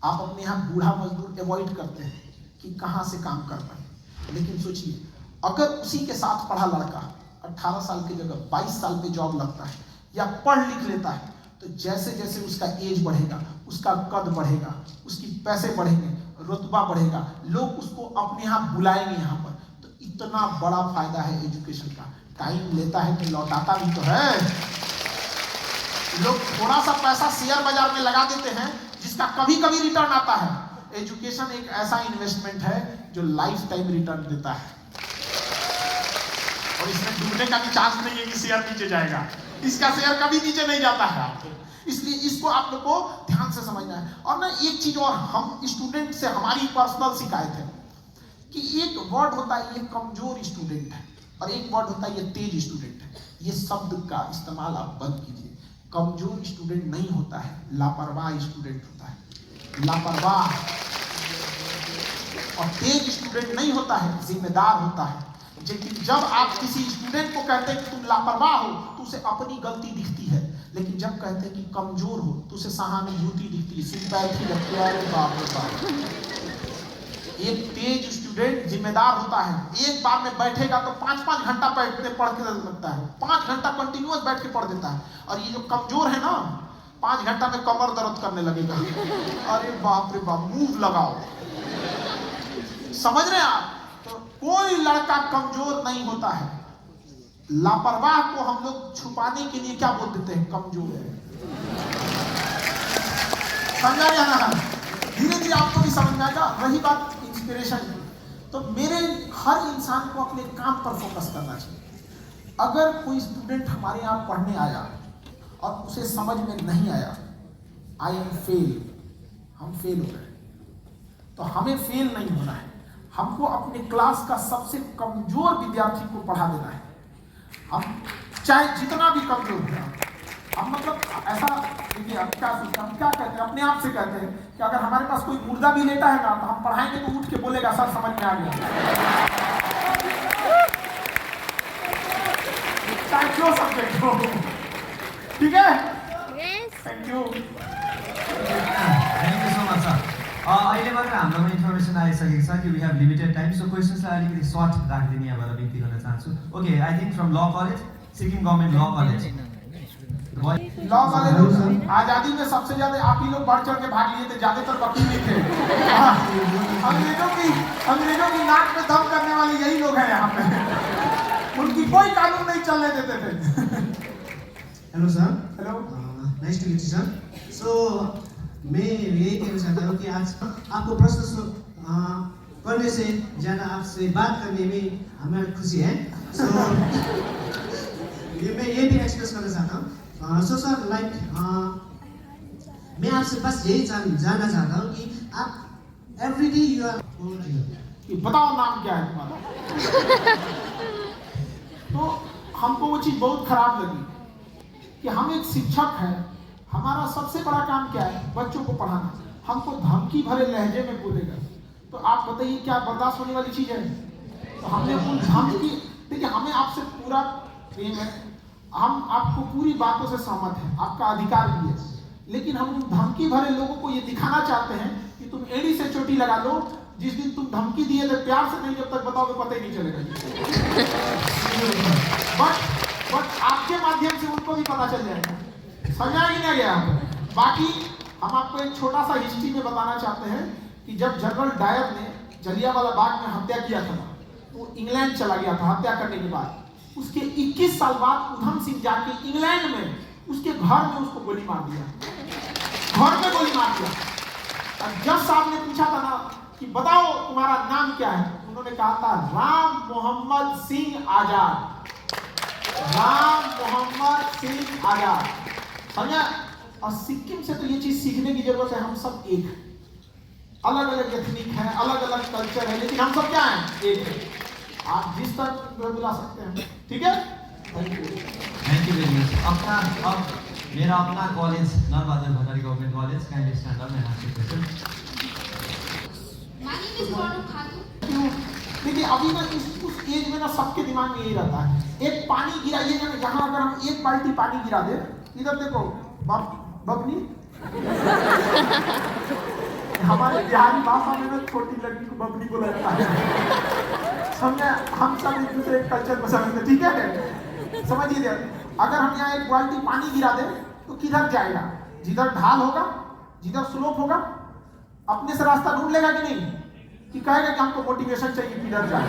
आप अपने यहाँ बूढ़ा मजदूर अवॉइड करते हैं कि कहाँ से काम कर पाए। लेकिन सोचिए अगर उसी के साथ पढ़ा लड़का 18 साल की जगह 22 साल पे जॉब लगता है या पढ़ लिख लेता है, तो जैसे जैसे उसका एज बढ़ेगा, उसका कद बढ़ेगा, उसकी पैसे बढ़ेंगे, रुतबा बढ़ेगा, लोग उसको अपने यहाँ बुलाएंगे यहाँ पर। तो इतना बड़ा फायदा है एजुकेशन का। टाइम लेता है तो लौटाता भी तो है। लोग थोड़ा सा पैसा शेयर बाजार में लगा देते हैं जिसका कभी कभी रिटर्न आता है। एजुकेशन एक ऐसा इन्वेस्टमेंट है जो लाइफ टाइम रिटर्न देता है, और इसमें डूबने का भी चांस नहीं है कि शेयर नीचे जाएगा। इसका शेयर कभी नीचे नहीं जाता है आपको। इसलिए इसको आप लोग को ध्यान से समझना है। और ना एक चीज और, हम स्टूडेंट से हमारी पर्सनल शिकायत है कि एक वर्ड होता है ये कमजोर स्टूडेंट है, और एक वर्ड होता है ये तेज स्टूडेंट है। ये शब्द का इस्तेमाल आप बंद कीजिए। कमजोर स्टूडेंट नहीं होता है, लापरवाह स्टूडेंट होता है, लापरवाह। और तेज स्टूडेंट नहीं होता है, जिम्मेदार होता है। लेकिन जब आप किसी स्टूडेंट को कहते हैं कि तुम लापरवाह हो तो उसे अपनी गलती दिखती है, लेकिन जब कहते हैं कि कमजोर हो तो उसे सहानुभूति दिखती है, सिंपैथी लगती है। अरे बाप रे बाप। एक तेज स्टूडेंट जिम्मेदार होता है, एक बार में बैठेगा तो 5-5 घंटा पढ़ के लगता है, 5 घंटा कंटिन्यूअस बैठ के पढ़ देता है। और ये जो कमजोर है ना, 5 घंटा में कमर दर्द करने लगेगा। अरे बाप रे बाप, मूव लगाओ। समझ रहे हैं आप? तो कोई लड़का कमजोर नहीं होता है। लापरवाह को हम लोग छुपाने के लिए क्या बोल देते हैं? कमजोर है। समझा गया ना? धीरे धीरे आपको भी समझ में आएगा। रही बात इंस्पिरेशन, तो मेरे हर इंसान को अपने काम पर फोकस करना चाहिए। अगर कोई स्टूडेंट हमारे यहाँ पढ़ने आया और उसे समझ में नहीं आया, आई एम फेल, हम फेल हो गए, तो हमें फेल नहीं होना है। हमको अपने क्लास का सबसे कमजोर विद्यार्थी को पढ़ा देना है। हम चाहे जितना भी कमजोर है, हम मतलब ऐसा देखिए, हम क्या सोचते हैं, हम क्या कहते हैं, अपने आप से कहते हैं कि अगर हमारे पास कोई मुर्दा भी लेटा है ना, तो हम पढ़ाएंगे तो उठ के बोलेगा सर समझ में आ गया, चाहे जो सब्जेक्ट हो। ठीक है, thank you so much sir. अहिले मात्र हाम्रोमा इन्फर्मेसन आइसकेको छ कि वी हेभ लिमिटेड टाइम, सो क्वेसन्सलाई अलिकति सर्ट राखिदिने यहाँबाट बिन्ती गर्न चाहन्छु। ओके, आई थिङ्क फ्रम ल कलेज, सिक्किम गभर्मेन्ट ल कलेज। लॉ कॉलेज आजादी में सबसे ज्यादा आप ही लोग बढ़ चढ़ के भाग लिए थे, ज्यादातर वकील ही थे। अंग्रेजों की नाक में दम करने वाले यही लोग हैं यहाँ पे। उनकी कोई कानून नहीं चलने देते थे। Hello sir. Hello, nice to meet you sir. So मैं यही कहना चाहता हूँ कि आज आपको प्रश्न करने से ज़्यादा आपसे बात करने में हमें खुशी है। सो मैं ये भी एक्सप्रेस करना चाहता हूँ। सो सर, लाइक मैं आपसे बस यही जानना चाहता हूँ कि आप एवरीडे यू आर, बताओ नाम क्या है तुम्हारा? तो हमको वो चीज़ बहुत खराब लगी कि हम एक शिक्षक हैं, हमारा सबसे बड़ा काम क्या है? बच्चों को पढ़ाना। हमको धमकी भरे लहजे में बोलेगा, तो आप बताइए क्या बर्दाश्त होने वाली चीज़ है? तो हमने उन धमकी, देखिए हमें आपसे पूरा प्रेम है, हम आपको पूरी बातों से सहमत हैं, आपका अधिकार भी है, लेकिन हम उन धमकी भरे लोगों को ये दिखाना चाहते हैं कि तुम एड़ी से चोटी लगा लो, जिस दिन तुम धमकी दिए थे प्यार से नहीं, जब तक बताओगे पता ही नहीं चलेगा। बट आपके माध्यम से उनको भी पता चल जाएगा। समझा ही नहीं गया। बाकी हम आपको एक छोटा सा हिस्ट्री में बताना चाहते हैं कि जब जनरल डायर ने जलियांवाला बाग में हत्या किया था, तो इंग्लैंड चला गया था हत्या करने के बाद। उसके 21 साल बाद उधम सिंह जाके इंग्लैंड में उसके घर में उसको गोली मार दिया, घर में गोली मार दिया। और जज साहब ने पूछा था ना कि बताओ तुम्हारा नाम क्या है, उन्होंने कहा था राम मोहम्मद सिंह आजाद, राम मोहम्मद सिंह आजाद। समझा? और सिक्किम से तो ये चीज सीखने की जरूरत है। हम सब एक हैं, अलग अलग एथनिक हैं, अलग अलग कल्चर है, लेकिन हम सब क्या हैं? एक है। आप जिस तरह बुला सकते हैं। ठीक है, थैंक यू वेरी मच। अब मेरा अपना college Narbahadur Bhandari government college, kindly stand up and ask question. देखिए अभी ना उस एज में ना सबके दिमाग में यही रहता है, एक पानी गिरा, ये ना यहाँ अगर हम एक बाल्टी पानी गिरा दे, इधर देखो बबनी, हमारे बिहारी भाषा में ना छोटी लड़की को बबनी को लगता है। समझे? हम सब एक दूसरे कल्चर को समझते। ठीक है, समझिए, अगर हम यहाँ एक बाल्टी पानी गिरा दें तो किधर जाएगा? जिधर ढाल होगा, जिधर स्लोप होगा, अपने से रास्ता ढूंढ लेगा कि नहीं? कि कहेगा कि हमको मोटिवेशन चाहिए किधर जाए।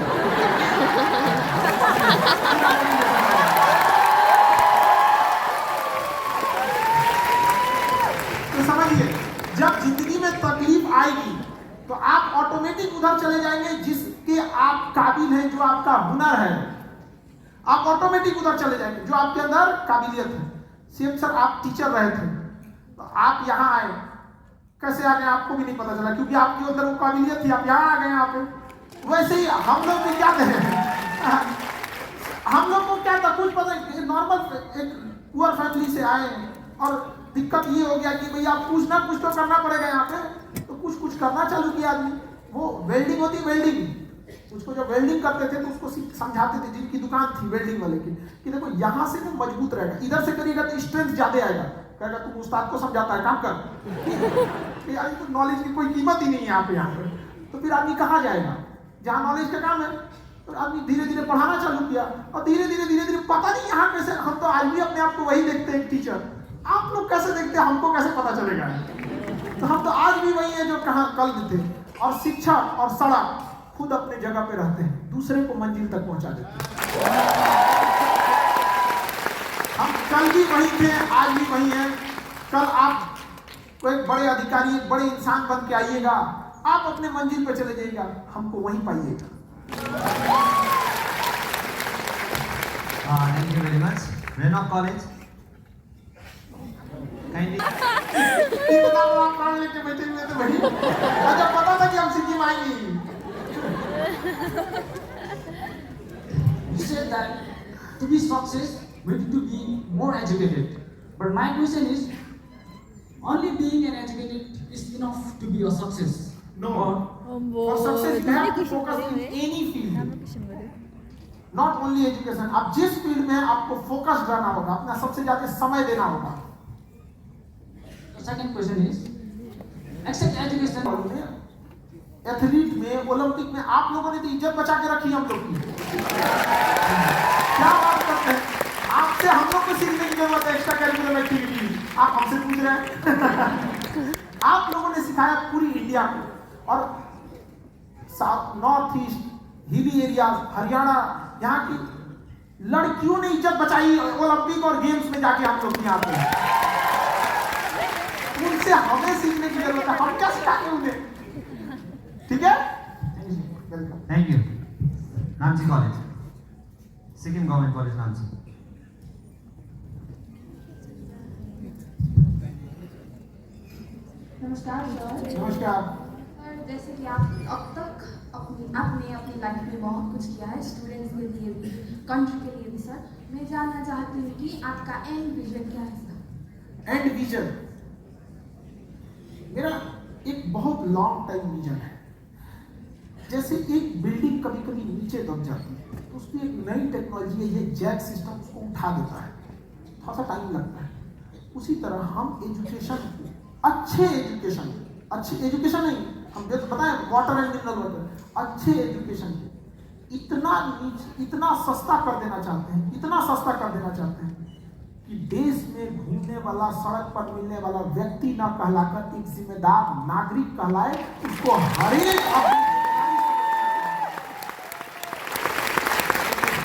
तो समझिए, जब जिंदगी में तकलीफ आएगी तो आप ऑटोमेटिक उधर चले जाएंगे जिसके आप काबिल हैं, जो आपका हुनर है, आप ऑटोमेटिक उधर चले जाएंगे जो आपके अंदर काबिलियत है। सेम सर, आप टीचर रहे थे तो आप यहाँ आए, कैसे आ गए आपको भी नहीं पता चला, क्योंकि आपके अंदर वो काबिलियत थी, आप यहाँ आ गए यहाँ पे। वैसे ही हम लोग भी क्या थे, हम लोग को क्या था कुछ पता, नॉर्मल एक पुअर फैमिली से आए और दिक्कत ये हो गया कि भैया कुछ ना कुछ तो करना पड़ेगा यहाँ पे, तो कुछ करना चालू किया आदमी। वो वेल्डिंग होती, वेल्डिंग उसको जब वेल्डिंग करते थे तो उसको समझाते थे, जिनकी दुकान थी वेल्डिंग वाले की, कि देखो यहाँ से तो मजबूत रहेगा, इधर से करिएगा तो स्ट्रेंथ ज्यादा आएगा। कहेगा तुम उस्ताद को समझाता है, काम कर। यार तो नॉलेज की कोई कीमत ही नहीं है यहाँ पे। तो फिर आदमी कहाँ जाएगा जहाँ नॉलेज का काम है। तो आदमी धीरे धीरे पढ़ाना चालू किया और धीरे धीरे पता नहीं यहाँ कैसे, हम तो आज भी अपने आप को वही देखते हैं टीचर, आप लोग कैसे देखते हैं हमको कैसे पता चलेगा। तो हम तो आज भी वही है जो कहाँ कल थे। और शिक्षा और सड़क खुद अपने जगह पे रहते हैं, दूसरे को मंजिल तक पहुंचा देते हैं। हम कल भी वही थे, आज भी वही हैं। कल आप कोई बड़े अधिकारी, एक बड़े इंसान बन के आइएगा, आप अपने मंजिल पे चले जाइएगा, हमको वहीं पाइएगा। Thank you very much. Renok College. Kindly. आप प्राण लेके बैठे हुए थे भाई, मुझे पता था कि हम सिक्किम आएंगे। You said that to be success, we need to be more educated. But my question is, only being an educated is enough to be a success. No. For success, you have to focus in any field. Not only education. आप जिस field में आपको focus रहना होगा, अपना सबसे ज्यादा समय देना होगा। The second question is, except education. Athlete में, ओलंपिक में आप लोगों ने तो इज्जत बचा के रखी हम लोग की। क्या बात करते हैं, आपसे हम लोग को सीखने की जरूरत है एक्स्ट्रा करिकुलर एक्टिविटी, आप हमसे पूछ रहे हैं। आप लोगों ने सिखाया पूरी इंडिया को, और north east, hilly area, Haryana, यहाँ की लड़कियों ने इज्जत बचाई ओलंपिक और गेम्स में जाके हम लोग यहाँ पे। उनसे हमें सीखने की जरूरत है, हम क्या सिखाएंगे उन्हें, ठीक है? Welcome. Thank you. Namchi College. Sikkim Government College, Namchi. नमस्कार सर। नमस्कार। सर, जैसे कि आप अब तक आपने अपनी लाइफ में बहुत कुछ किया है, स्टूडेंट्स के लिए भी, कंट्री के लिए भी। सर, मैं जानना चाहती हूँ कि आपका एंड विजन क्या है सर? एंड विजन मेरा एक बहुत लॉन्ग टाइम विजन है। जैसे एक बिल्डिंग कभी कभी नीचे दब जाती है तो उसकी एक नई टेक्नोलॉजी है, ये जैक सिस्टम उसको उठा देता है, थोड़ा सा टाइम लगता है। उसी तरह हम एजुकेशन, अच्छे एजुकेशन नहीं, हम जैसे बताएं वाटर एंड मिनरल वाटर, अच्छे एजुकेशन इतना सस्ता कर देना चाहते हैं, इतना सस्ता कर देना चाहते हैं कि देश में घूमने वाला, सड़क पर मिलने वाला व्यक्ति ना कहलाकर एक जिम्मेदार नागरिक कहलाए, उसको हर एक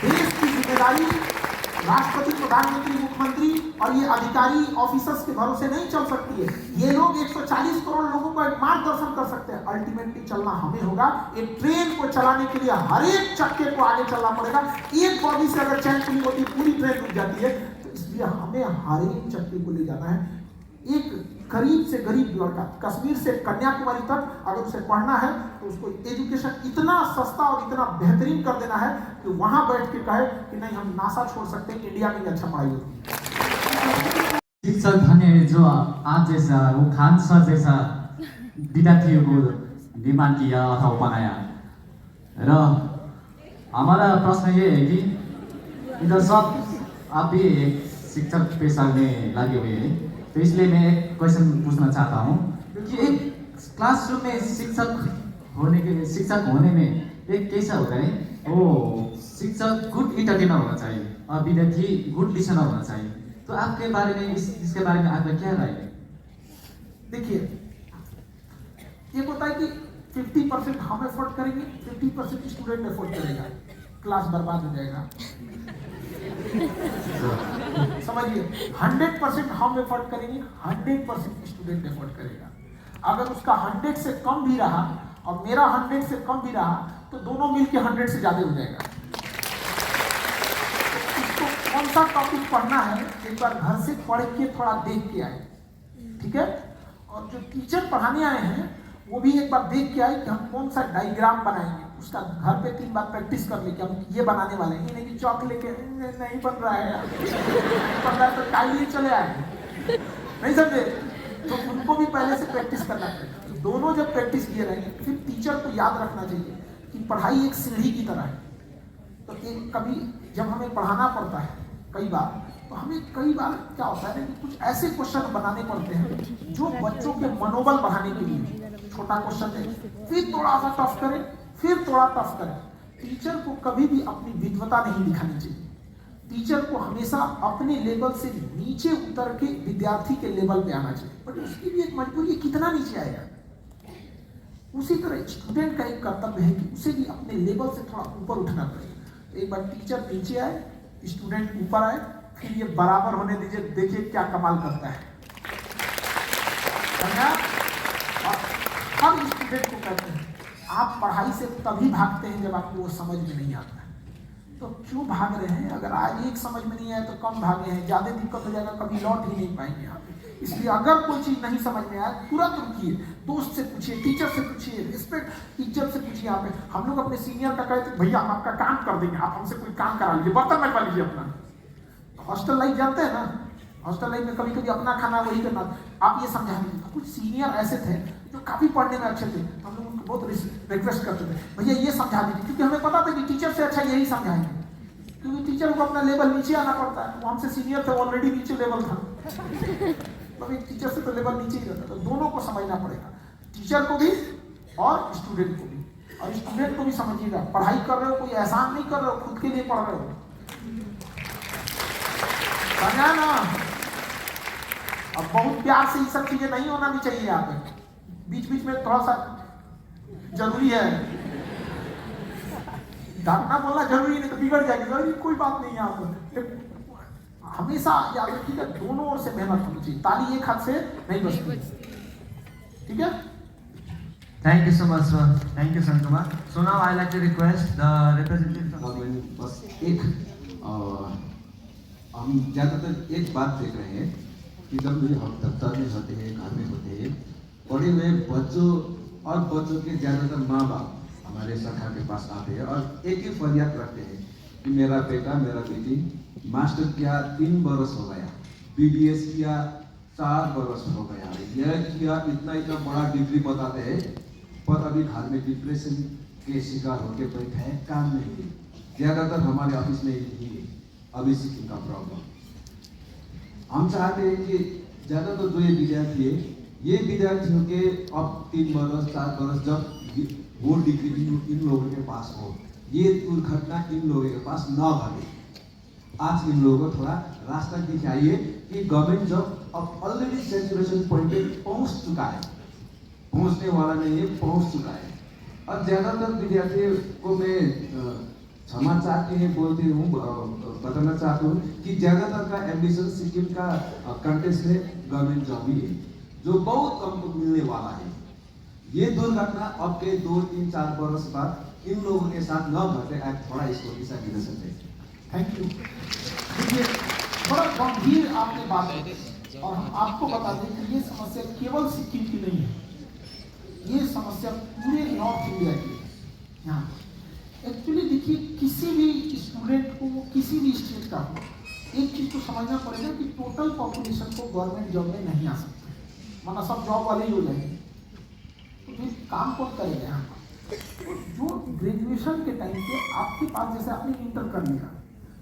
देश की जिम्मेदारी राष्ट्रपति, प्रधानमंत्री, मुख्यमंत्री और ये अधिकारी ऑफिसर्स के भरोसे नहीं चल सकती है। ये लोग 140 करोड़ लोगों का मार्गदर्शन कर सकते हैं, अल्टीमेटली चलना हमें होगा। एक ट्रेन को चलाने के लिए हर एक चक्के को आगे चलना पड़ेगा। एक बॉडी से अगर चैन पुलिंग होती है, पूरी ट्रेन रुक जाती है। तो इसलिए हमें हर एक चक्के को ले जाना है। एक गरीब से गरीब लड़का, कश्मीर से कन्याकुमारी तक अगर उसे पढ़ना है तो उसको एजुकेशन इतना सस्ता और इतना बेहतरीन कर देना है कि वहां बैठ के कहे कि नहीं, हम नासा छोड़ सकते हैं, इंडिया में भी अच्छा पढ़ाई होती है। शिक्षक भने जो आज जैसा वो खान सर जैसा विद्यार्थियों को निर्माण किया अथवा बनाया। र हमारा प्रश्न ये है कि इधर सब आप भी एक शिक्षक पेशा में लगे हुए हैं, तो इसलिए मैं एक क्वेश्चन पूछना चाहता हूँ कि एक क्लासरूम में शिक्षक होने में एक कैसा होता है, वो शिक्षक गुड इंटरटेनर होना चाहिए और विद्यार्थी गुड लिसनर होना चाहिए। तो आपके बारे में इसके बारे में आपका क्या राय है? देखिए, ये होता है कि 50% हम एफर्ट करेंगे, 50% स्टूडेंट एफर्ट करेगा, क्लास बर्बाद हो जाएगा। समझिए, 100% हम एफर्ट करेंगे, 100% स्टूडेंट एफर्ट करेगा। अगर उसका 100 से कम भी रहा और मेरा 100 से कम भी रहा तो दोनों मिलके 100 से ज्यादा हो जाएगा। इसको कौन सा टॉपिक पढ़ना है, एक बार घर से पढ़ के थोड़ा देख के आए, ठीक है? और जो टीचर पढ़ाने आए हैं वो भी एक बार देख के आए कि हम कौन सा डायग्राम बनाएंगे, उसका घर पे 3 बार प्रैक्टिस कर ले कि हम ये बनाने वाले हैं। नहीं कि चौक लेके नहीं बन रहा है यार, बन रहा है तो टाइम लिए चले आए, नहीं समझे? तो उनको भी पहले से प्रैक्टिस करना है। तो दोनों जब प्रैक्टिस किए रहेंगे फिर टीचर को याद रखना चाहिए कि पढ़ाई एक सीढ़ी की तरह है। तो एक कभी जब हमें पढ़ाना पड़ता है कई बार, तो हमें कई बार क्या होता है कि कुछ ऐसे क्वेश्चन बनाने पड़ते हैं जो बच्चों के मनोबल बढ़ाने के लिए। छोटा क्वेश्चन है, फिर थोड़ा सा टफ करें, फिर थोड़ा टफ करें। टीचर को कभी भी अपनी विद्वता नहीं दिखानी चाहिए। टीचर को हमेशा अपने लेवल से नीचे उतर के विद्यार्थी के लेवल पे आना चाहिए, बट उसकी भी एक मजबूरी है, कितना नीचे आएगा। उसी तरह स्टूडेंट का एक कर्तव्य है कि उसे भी अपने लेवल से थोड़ा ऊपर उठना पड़ेगा। एक बार टीचर नीचे आए, स्टूडेंट ऊपर आए, फिर ये बराबर होने दीजिए, देखिए क्या कमाल करता है। हम स्टूडेंट को कहते हैं आप पढ़ाई से तभी भागते हैं जब आपको वो समझ में नहीं आता है। तो क्यों भाग रहे हैं? अगर आज एक समझ में नहीं आया तो कम भागे हैं, ज्यादा दिक्कत हो जाएगा, कभी लौट ही नहीं पाएंगे आप। इसलिए अगर कोई चीज नहीं समझ में आया तुरंत रुकिए, दोस्त से पूछिए, टीचर से पूछिए, रिस्पेक्ट इज्जत से पूछिए। आप हम लोग अपने सीनियर का कहते भैया हम आपका काम कर देंगे, आप हमसे कोई काम करा लीजिए, बर्तन लगवा लीजिए अपना। हॉस्टल लाइफ जानते हैं ना, हॉस्टल लाइफ में कभी कभी अपना खाना वही करना। आप ये समझा दीजिए। कुछ सीनियर ऐसे थे जो काफी पढ़ने में अच्छे थे, हम लोग उनको बहुत रिक्वेस्ट करते थे भैया ये समझा दीजिए, क्योंकि हमें पता था कि टीचर से अच्छा यही समझाएंगे, क्योंकि टीचर को अपना लेवल नीचे आना पड़ता है। वो हमसे सीनियर थे, ऑलरेडी नीचे लेवल था, तो एक टीचर से तो लेवल नीचे ही रहता। तो दोनों को समझना पड़ेगा, टीचर को भी और स्टूडेंट को भी। और स्टूडेंट को भी समझिएगा, पढ़ाई कर रहे हो कोई एहसान नहीं कर रहे हो, खुद के लिए पढ़ रहे हो, समझा ना। अब बहुत प्यार से ये सब चीजें नहीं होना भी चाहिए। यहाँ पे बीच बीच में थोड़ा सा जरूरी है, डांटना बोलना जरूरी नहीं तो बिगड़ जाएगी, जरूरी कोई बात नहीं है। यहाँ पे हमेशा याद रखिएगा दोनों ओर से मेहनत होनी चाहिए, ताली एक हाथ से नहीं बजती, ठीक है। Thank you so much, sir. Thank you, Sankumar. So now I'd like to request the representative from बस एक हम ज़्यादातर एक बात देख रहे हैं कि जब भी हम दफ्तर में होते हैं, घर में होते हैं, पढ़े हुए बच्चों और बच्चों के ज़्यादातर माँ बाप हमारे सरकार के पास आते हैं और एक ही फरियाद रखते हैं कि मेरा बेटा मेरा बेटी मास्टर किया 3 बरस हो गया, BBS किया 4 बरस हो गया, यह किया, इतना इतना बड़ा डिग्री बताते हैं, पर अभी घर में डिप्रेशन के शिकार होकर बैठे हैं, काम नहीं है। ज़्यादातर हमारे ऑफिस में यही है अभी सिक्किम का प्रॉब्लम। हम चाहते हैं कि ज़्यादातर जो ये विद्यार्थी है, ये विद्यार्थियों के अब 3 बरस 4 बरस जब वो डिग्री इन लोगों के पास हो, ये दुर्घटना इन लोगों के पास न घटे। आज इन लोगों को थोड़ा रास्ता दिखाइए कि गवर्नमेंट जॉब अब ऑलरेडी सेचुरेशन पॉइंट पे पहुंच चुका है, पहुंचने वाला नहीं है, पहुंच चुका है। और ज़्यादातर विद्यार्थियों को मैं क्षमा चाहती है बोलती हूँ, बताना चाहता हूँ कि ज़्यादातर का एम्बिशन सिक्किम का कंटेस्ट है गवर्नमेंट जॉब ही है, जो बहुत कम को मिलने वाला है। ये दुर्घटना अब के 2, 3, 4 बरस बाद इन लोगों के साथ न घटे, आप थोड़ा इसको दिशा दे सकते हैं। Thank you. देखिए बड़ा गंभीर आपने बात की और हम आपको बता दें कि ये समस्या केवल सिक्किम की नहीं है, ये समस्या पूरे नॉर्थ इंडिया की है। यहाँ एक्चुअली देखिए किसी भी स्टूडेंट को किसी भी स्टेट का हो, एक चीज़ को समझना पड़ेगा कि टोटल पॉपुलेशन को गवर्नमेंट जॉब में नहीं आ सकते, वरना सब जॉब वाले ही हो जाएंगे। तो फिर काम कौन करेगा यहाँ पर? जो ग्रेजुएशन के टाइम पे आपके पास, जैसे आपने इंटर कर लिया,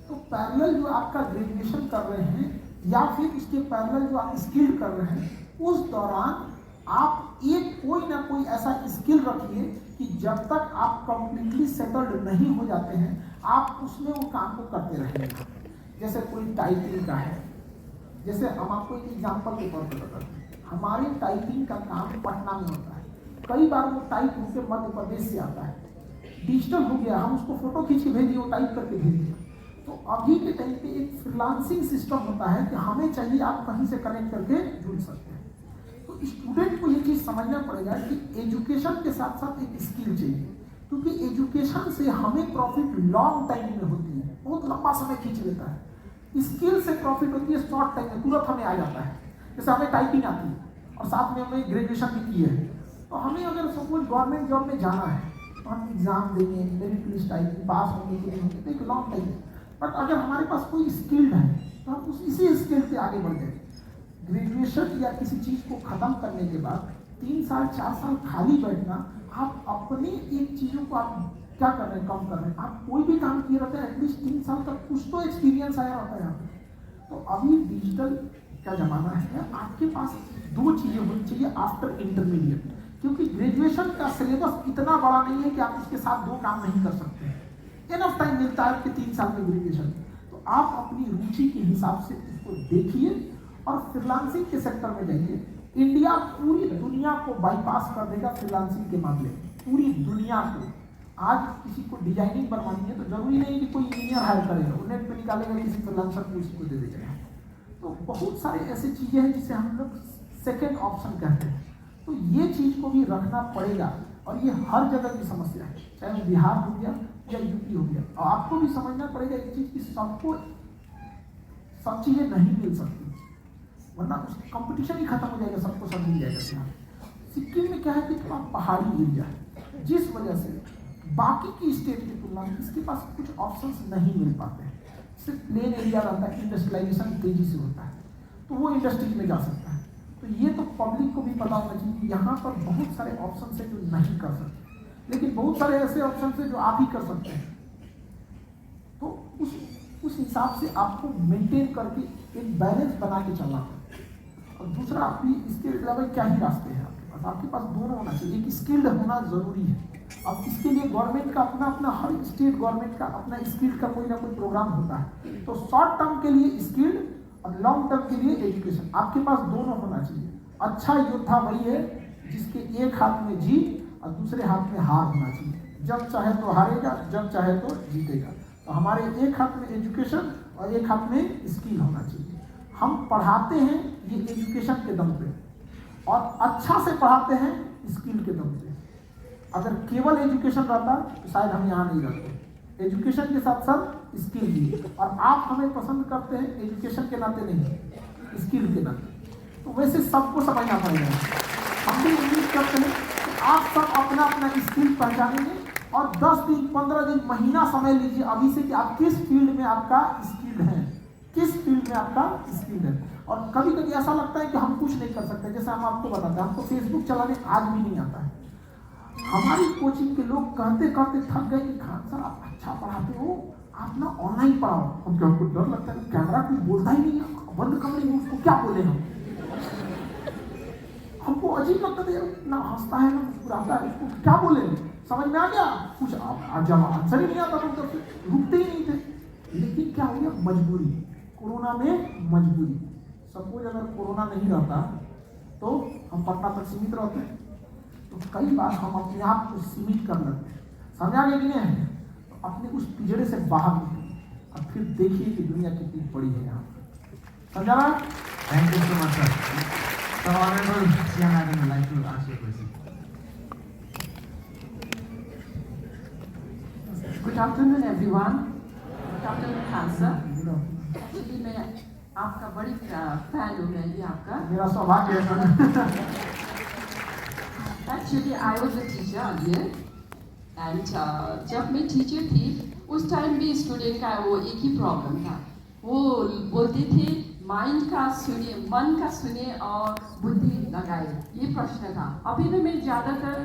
तो पैरेलल जो आपका ग्रेजुएशन कर रहे हैं या फिर इसके पैरेलल जो आप स्किल कर रहे हैं, उस दौरान आप एक कोई ना कोई ऐसा स्किल रखिए कि जब तक आप कंप्लीटली सेटल्ड नहीं हो जाते हैं आप उसमें वो काम को करते रहेंगे। जैसे कोई टाइपिंग का है, जैसे हम आपको एक एग्जांपल के तौर पर बताते हैं, हमारे टाइपिंग का काम पटना में होता है, कई बार वो टाइप होकर मध्य प्रदेश से आता है, डिजिटल हो गया, हम उसको फोटो खींच के भेज दिए, वो टाइप करके भेज दिया। तो अभी के टाइम पे एक फ्रीलांसिंग सिस्टम होता है कि हमें चाहिए आप कहीं से कनेक्ट करके जुड़ सकते हैं। तो स्टूडेंट को ये चीज़ समझना पड़ेगा कि एजुकेशन के साथ साथ एक स्किल चाहिए, क्योंकि एजुकेशन से हमें प्रॉफिट लॉन्ग टाइम में होती है, बहुत लंबा समय खींच लेता है। स्किल से प्रॉफिट होती है शॉर्ट टाइम में, तुरंत हमें आ जाता है। जैसे हमें टाइपिंग आती है और साथ में हमने ग्रेजुएशन भी की है, तो हमें अगर सपोज गवर्नमेंट जॉब में जाना है तो हम एग्जाम देंगे, मेरिट लिस्ट टाइप पास होने के लिए होंगे, तो एक लॉन्ग टाइम है। बट अगर हमारे पास कोई स्किल्ड है तो हम उस इसी स्किल पे आगे बढ़ जाएंगे। ग्रेजुएशन या किसी चीज़ को ख़त्म करने के बाद 3 साल 4 साल खाली बैठना, आप अपनी एक चीज़ों को आप क्या कर रहे हैं, कम कर रहे हैं। आप कोई भी काम किए रहते हैं, एटलीस्ट 3 साल तक कुछ तो एक्सपीरियंस आया रहता है यहाँ पे। तो अभी डिजिटल का जमाना है, आपके पास 2 चीज़ें होनी चाहिए आफ्टर इंटरमीडिएट, क्योंकि ग्रेजुएशन का सिलेबस इतना बड़ा नहीं है कि आप इसके साथ 2 काम नहीं कर सकते हैं। इनफ टाइम मिलता है आपके 3 साल में ग्रेजुएशन। तो आप अपनी रुचि के हिसाब से इसको देखिए और फ्रीलांसिंग के सेक्टर में जाइए। इंडिया पूरी दुनिया को बाईपास कर देगा फ्रीलांसिंग के मामले में, पूरी दुनिया को। आज किसी को डिजाइनिंग बनवानी है तो जरूरी नहीं कि कोई इंजीनियर हायर करेगा, वो नेट पे निकालेगा, किसी फ्रीलांसर को उसको दे देगा। तो बहुत सारे ऐसी चीजें हैं जिसे हम लोग सेकेंड ऑप्शन कहते हैं। तो ये चीज को भी रखना पड़ेगा, और ये हर जगह की समस्या है, चाहे वो बिहार हो गया या यूपी हो गया। और आपको भी समझना पड़ेगा एक चीज कि सबको सब चीजें नहीं मिल सकती, वरना कंपटीशन ही खत्म हो जाएगा, सबको सब मिल जाएगा। सिक्किम में क्या है कि थोड़ा पहाड़ी एरिया है, जिस वजह से बाकी की स्टेट की तुलना में इसके पास कुछ ऑप्शंस नहीं मिल पाते हैं। सिर्फ प्लेन एरिया रहता है, इंडस्ट्रियलाइजेशन तेजी से होता है, तो वो इंडस्ट्रीज में जा सकता है। तो ये तो पब्लिक को भी पता होना चाहिए कि यहाँ पर बहुत सारे ऑप्शन है जो नहीं कर सकते, लेकिन बहुत सारे ऐसे ऑप्शन है जो आप ही कर सकते हैं। तो उस हिसाब से आपको मेंटेन करके एक बैलेंस बना के चलना पड़ेगा। और दूसरा, भी इसके अलावा क्या ही रास्ते हैं आपके पास दोनों होना चाहिए। एक स्किल्ड होना जरूरी है। अब इसके लिए गवर्नमेंट का अपना हर स्टेट गवर्नमेंट का अपना स्किल्ड का कोई ना कोई प्रोग्राम होता है। तो शॉर्ट टर्म के लिए स्किल्ड और लॉन्ग टर्म के लिए एजुकेशन, आपके पास दोनों होना चाहिए। अच्छा योद्धा वही है जिसके एक हाथ में जीत और दूसरे हाथ में हार होना चाहिए। जब चाहे तो हारेगा, जब चाहे तो जीतेगा। तो हमारे एक हाथ में एजुकेशन और एक हाथ में स्किल होना चाहिए। हम पढ़ाते हैं ये एजुकेशन के दम पे, और अच्छा से पढ़ाते हैं स्किल के दम पे। अगर केवल एजुकेशन रहता तो शायद हम यहाँ नहीं रहते। एजुकेशन के साथ साथ स्किल भी, और आप हमें पसंद करते हैं एजुकेशन के नाते नहीं, स्किल के नाते। तो वैसे सबको समझना पड़ेगा। हम भी उम्मीद करते हैं कि आप सब अपना अपना स्किल पहचानेंगे, और 10 दिन 15 दिन महीना समय लीजिए अभी से कि आप किस फील्ड में आपका स्किल है, किस फील्ड में आपका स्किल है। और कभी कभी ऐसा लगता है कि हम कुछ नहीं कर सकते। जैसे हम आपको बताते हैं, हमको फेसबुक चलाने आज भी नहीं आता है। हमारी कोचिंग के लोग कहते कहते थक गए कि खान सर आप अच्छा पढ़ाते हो, आप ना ऑनलाइन पढ़ाओ। हम क्या, हमको डर लगता है, कैमरा कोई बोलता ही नहीं है, बंद कमरे में उसको क्या बोले हम। हमको अजीब लगता है, ना हंसता है ना मुस्कुराता है, उसको क्या बोले। समझ में आ गया कुछ, जब आंसर ही नहीं आता तो रुकते ही नहीं थे। लेकिन क्या हो गया, मजबूरी, कोरोना में मजबूरी। सपोज अगर कोरोना नहीं रहता तो हम पटना तक सीमित रहते हैं। तो कई बार हम अपने आप को सीमित कर लेते हैं। समझा गया कि नहीं? तो अपने उस पिंजरे से बाहर निकलिए और फिर देखिए कि दुनिया कितनी बड़ी है यहाँ। समझा ना? Thank you so much, sir. So, Honorable Sia Madam would like to ask you a question. Good afternoon, everyone. Good afternoon, Khan sir. Actually, मैं आपका बड़ी फैन हूँ, मैं भी आपका। मेरा सौभाग्य है। Actually, I was a teacher earlier, and जब मैं टीचर थी उस टाइम भी स्टूडेंट का वो एक ही प्रॉब्लम था। वो बोलते थे माइंड का सुनिए, मन का सुनिए और बुद्धि लगाए, ये प्रश्न था। अभी भी मैं ज़्यादातर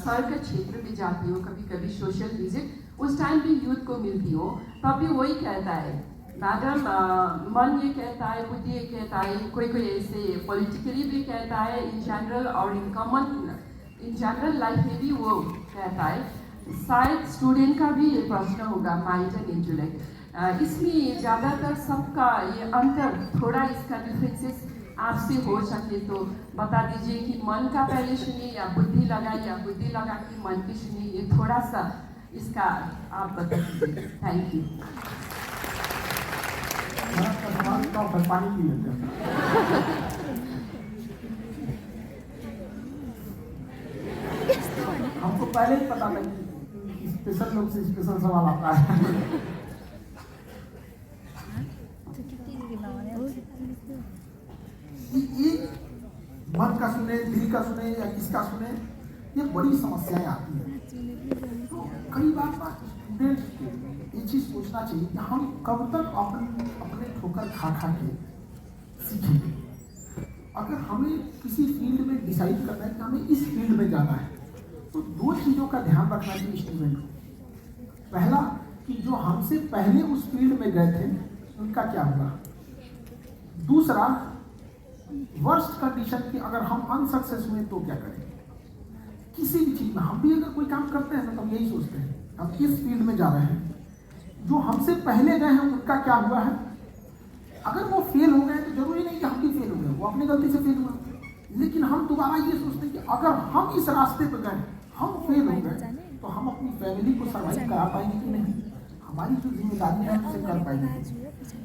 सर के क्षेत्र में जाती हूँ, कभी कभी सोशल विजिट, उस टाइम भी यूथ को मिलती हो, तब भी वही कहता है मैडम, मन ये कहता है, बुद्धि ये कहता है, कोई ऐसे पॉलिटिकली भी कहता है इन जनरल, और इन जनरल लाइफ में भी वो कहता है। शायद स्टूडेंट का भी ये प्रश्न होगा, माइंड एंड इंटेलेक्ट। इसमें ज़्यादातर सबका ये अंतर, थोड़ा इसका डिफरेंसेस आपसे हो सके तो बता दीजिए कि मन का पहले सुनिए या बुद्धि लगाए, या बुद्धि लगा के मन की सुनिए, ये थोड़ा सा इसका आप बता दीजिए। Thank you. पानी पी लेते हैं। हमको पहले ही पता था कि स्पेशल लोग से स्पेशल सवाल आता है। ये मन का सुने, दिल का सुने या किसका सुने, ये बड़ी समस्याएं आती हैं। तो कई बार स्टूडेंट ये चीज सोचना चाहिए कि हम कब तक अपने ठोकर खा के सीखेंगे। अगर हमें किसी फील्ड में डिसाइड करना है कि हमें इस फील्ड में जाना है, तो दो चीज़ों का ध्यान रखना चाहिए स्टूडेंट को। पहला कि जो हमसे पहले उस फील्ड में गए थे उनका क्या हुआ। दूसरा, वर्स्ट कंडीशन की अगर हम अनसक्सेस हुए तो क्या करें। किसी भी चीज़ में हम भी अगर कोई काम करते हैं तो हम यही सोचते हैं हम किस फील्ड में जा रहे हैं, जो हमसे पहले गए हैं उनका क्या हुआ है। अगर वो फेल हो गए तो जरूरी नहीं कि हम भी फेल हो गए, वो अपनी गलती से फेल हुआ, लेकिन हम दोबारा ये सोचते हैं कि अगर हम इस रास्ते पर गए, हम फेल हो गए, तो हम अपनी फैमिली को सर्वाइव करा पाएंगे कि नहीं, हमारी जो जिम्मेदारी है उसे कर पाएंगे।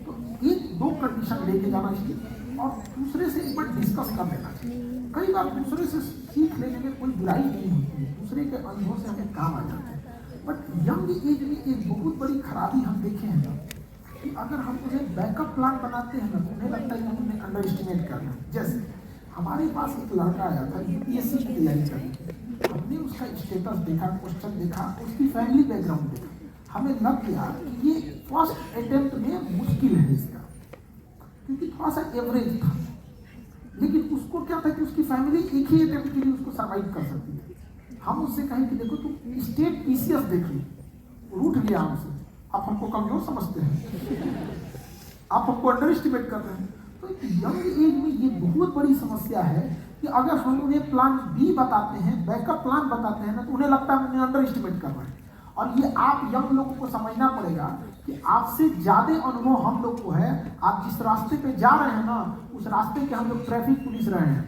तो एक दो कंडीशन लेके जाना चाहिए और दूसरे से एक बार डिस्कस कर लेना चाहिए। कई बार दूसरे से सीख लेने में कोई बुराई नहीं होती है, दूसरे के अनुभव से हमें काम आ जाता है। बट यंग एज में एक बहुत बड़ी खराबी हम देखे हैं ना कि अगर हम उन्हें बैकअप प्लान बनाते हैं ना तो उन्हें लगता है कि हम उन्हें अंडर एस्टिमेट कर रहे हैं। जैसे हमारे पास एक लड़का आया था यूपीएससी की तैयारी करने, हमने उसका स्टेटस देखा, क्वेश्चन देखा, उसकी फैमिली बैकग्राउंड देखा, हमें लग गया कि ये फर्स्ट अटेम्प्ट में मुश्किल है इसका, क्योंकि थोड़ा सा एवरेज था। लेकिन उसको क्या था कि उसकी फैमिली एक ही अटेम्प्ट के लिए उसको सर्वाइव कर सकती थी। हम उससे कहें कि देखो तुम स्टेट पीसीएस देख लो, रूठ गया हमसे, आप हमको कमजोर समझते हैं, आप हमको अंडर एस्टिमेट कर रहे हैं। तो यंग एज में ये बहुत बड़ी समस्या है कि अगर हम उन्हें प्लान बी बताते हैं, बैकअप प्लान बताते हैं ना, तो उन्हें लगता है उन्हें अंडर एस्टिमेट कर रहे हैं। और ये आप यंग लोगों को समझना पड़ेगा कि आपसे ज़्यादा अनुभव हम लोग को है। आप जिस रास्ते पे जा रहे हैं ना, उस रास्ते के हम लोग ट्रैफिक पुलिस रहे हैं,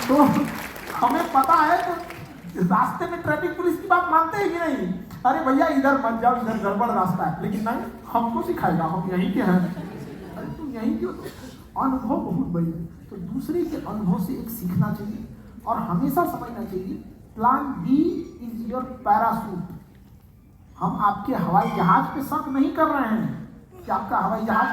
तो हमें पता है। तो रास्ते में ट्रैफिक पुलिस की बात मानते हैं कि नहीं, अरे भैया इधर मत जाओ, इधर गड़बड़ रास्ता है, लेकिन नहीं, हमको सिखाएगा, हम यहीं के हैं, अरे तुम यहीं क्यों। अनुभव बहुत बड़ी है, तो दूसरे के अनुभव से एक सीखना चाहिए और हमेशा समझना चाहिए plan B is your parachute. हम आपके हवाई जहाज पे शक नहीं कर रहे हैं कि आपका हवाई जहाज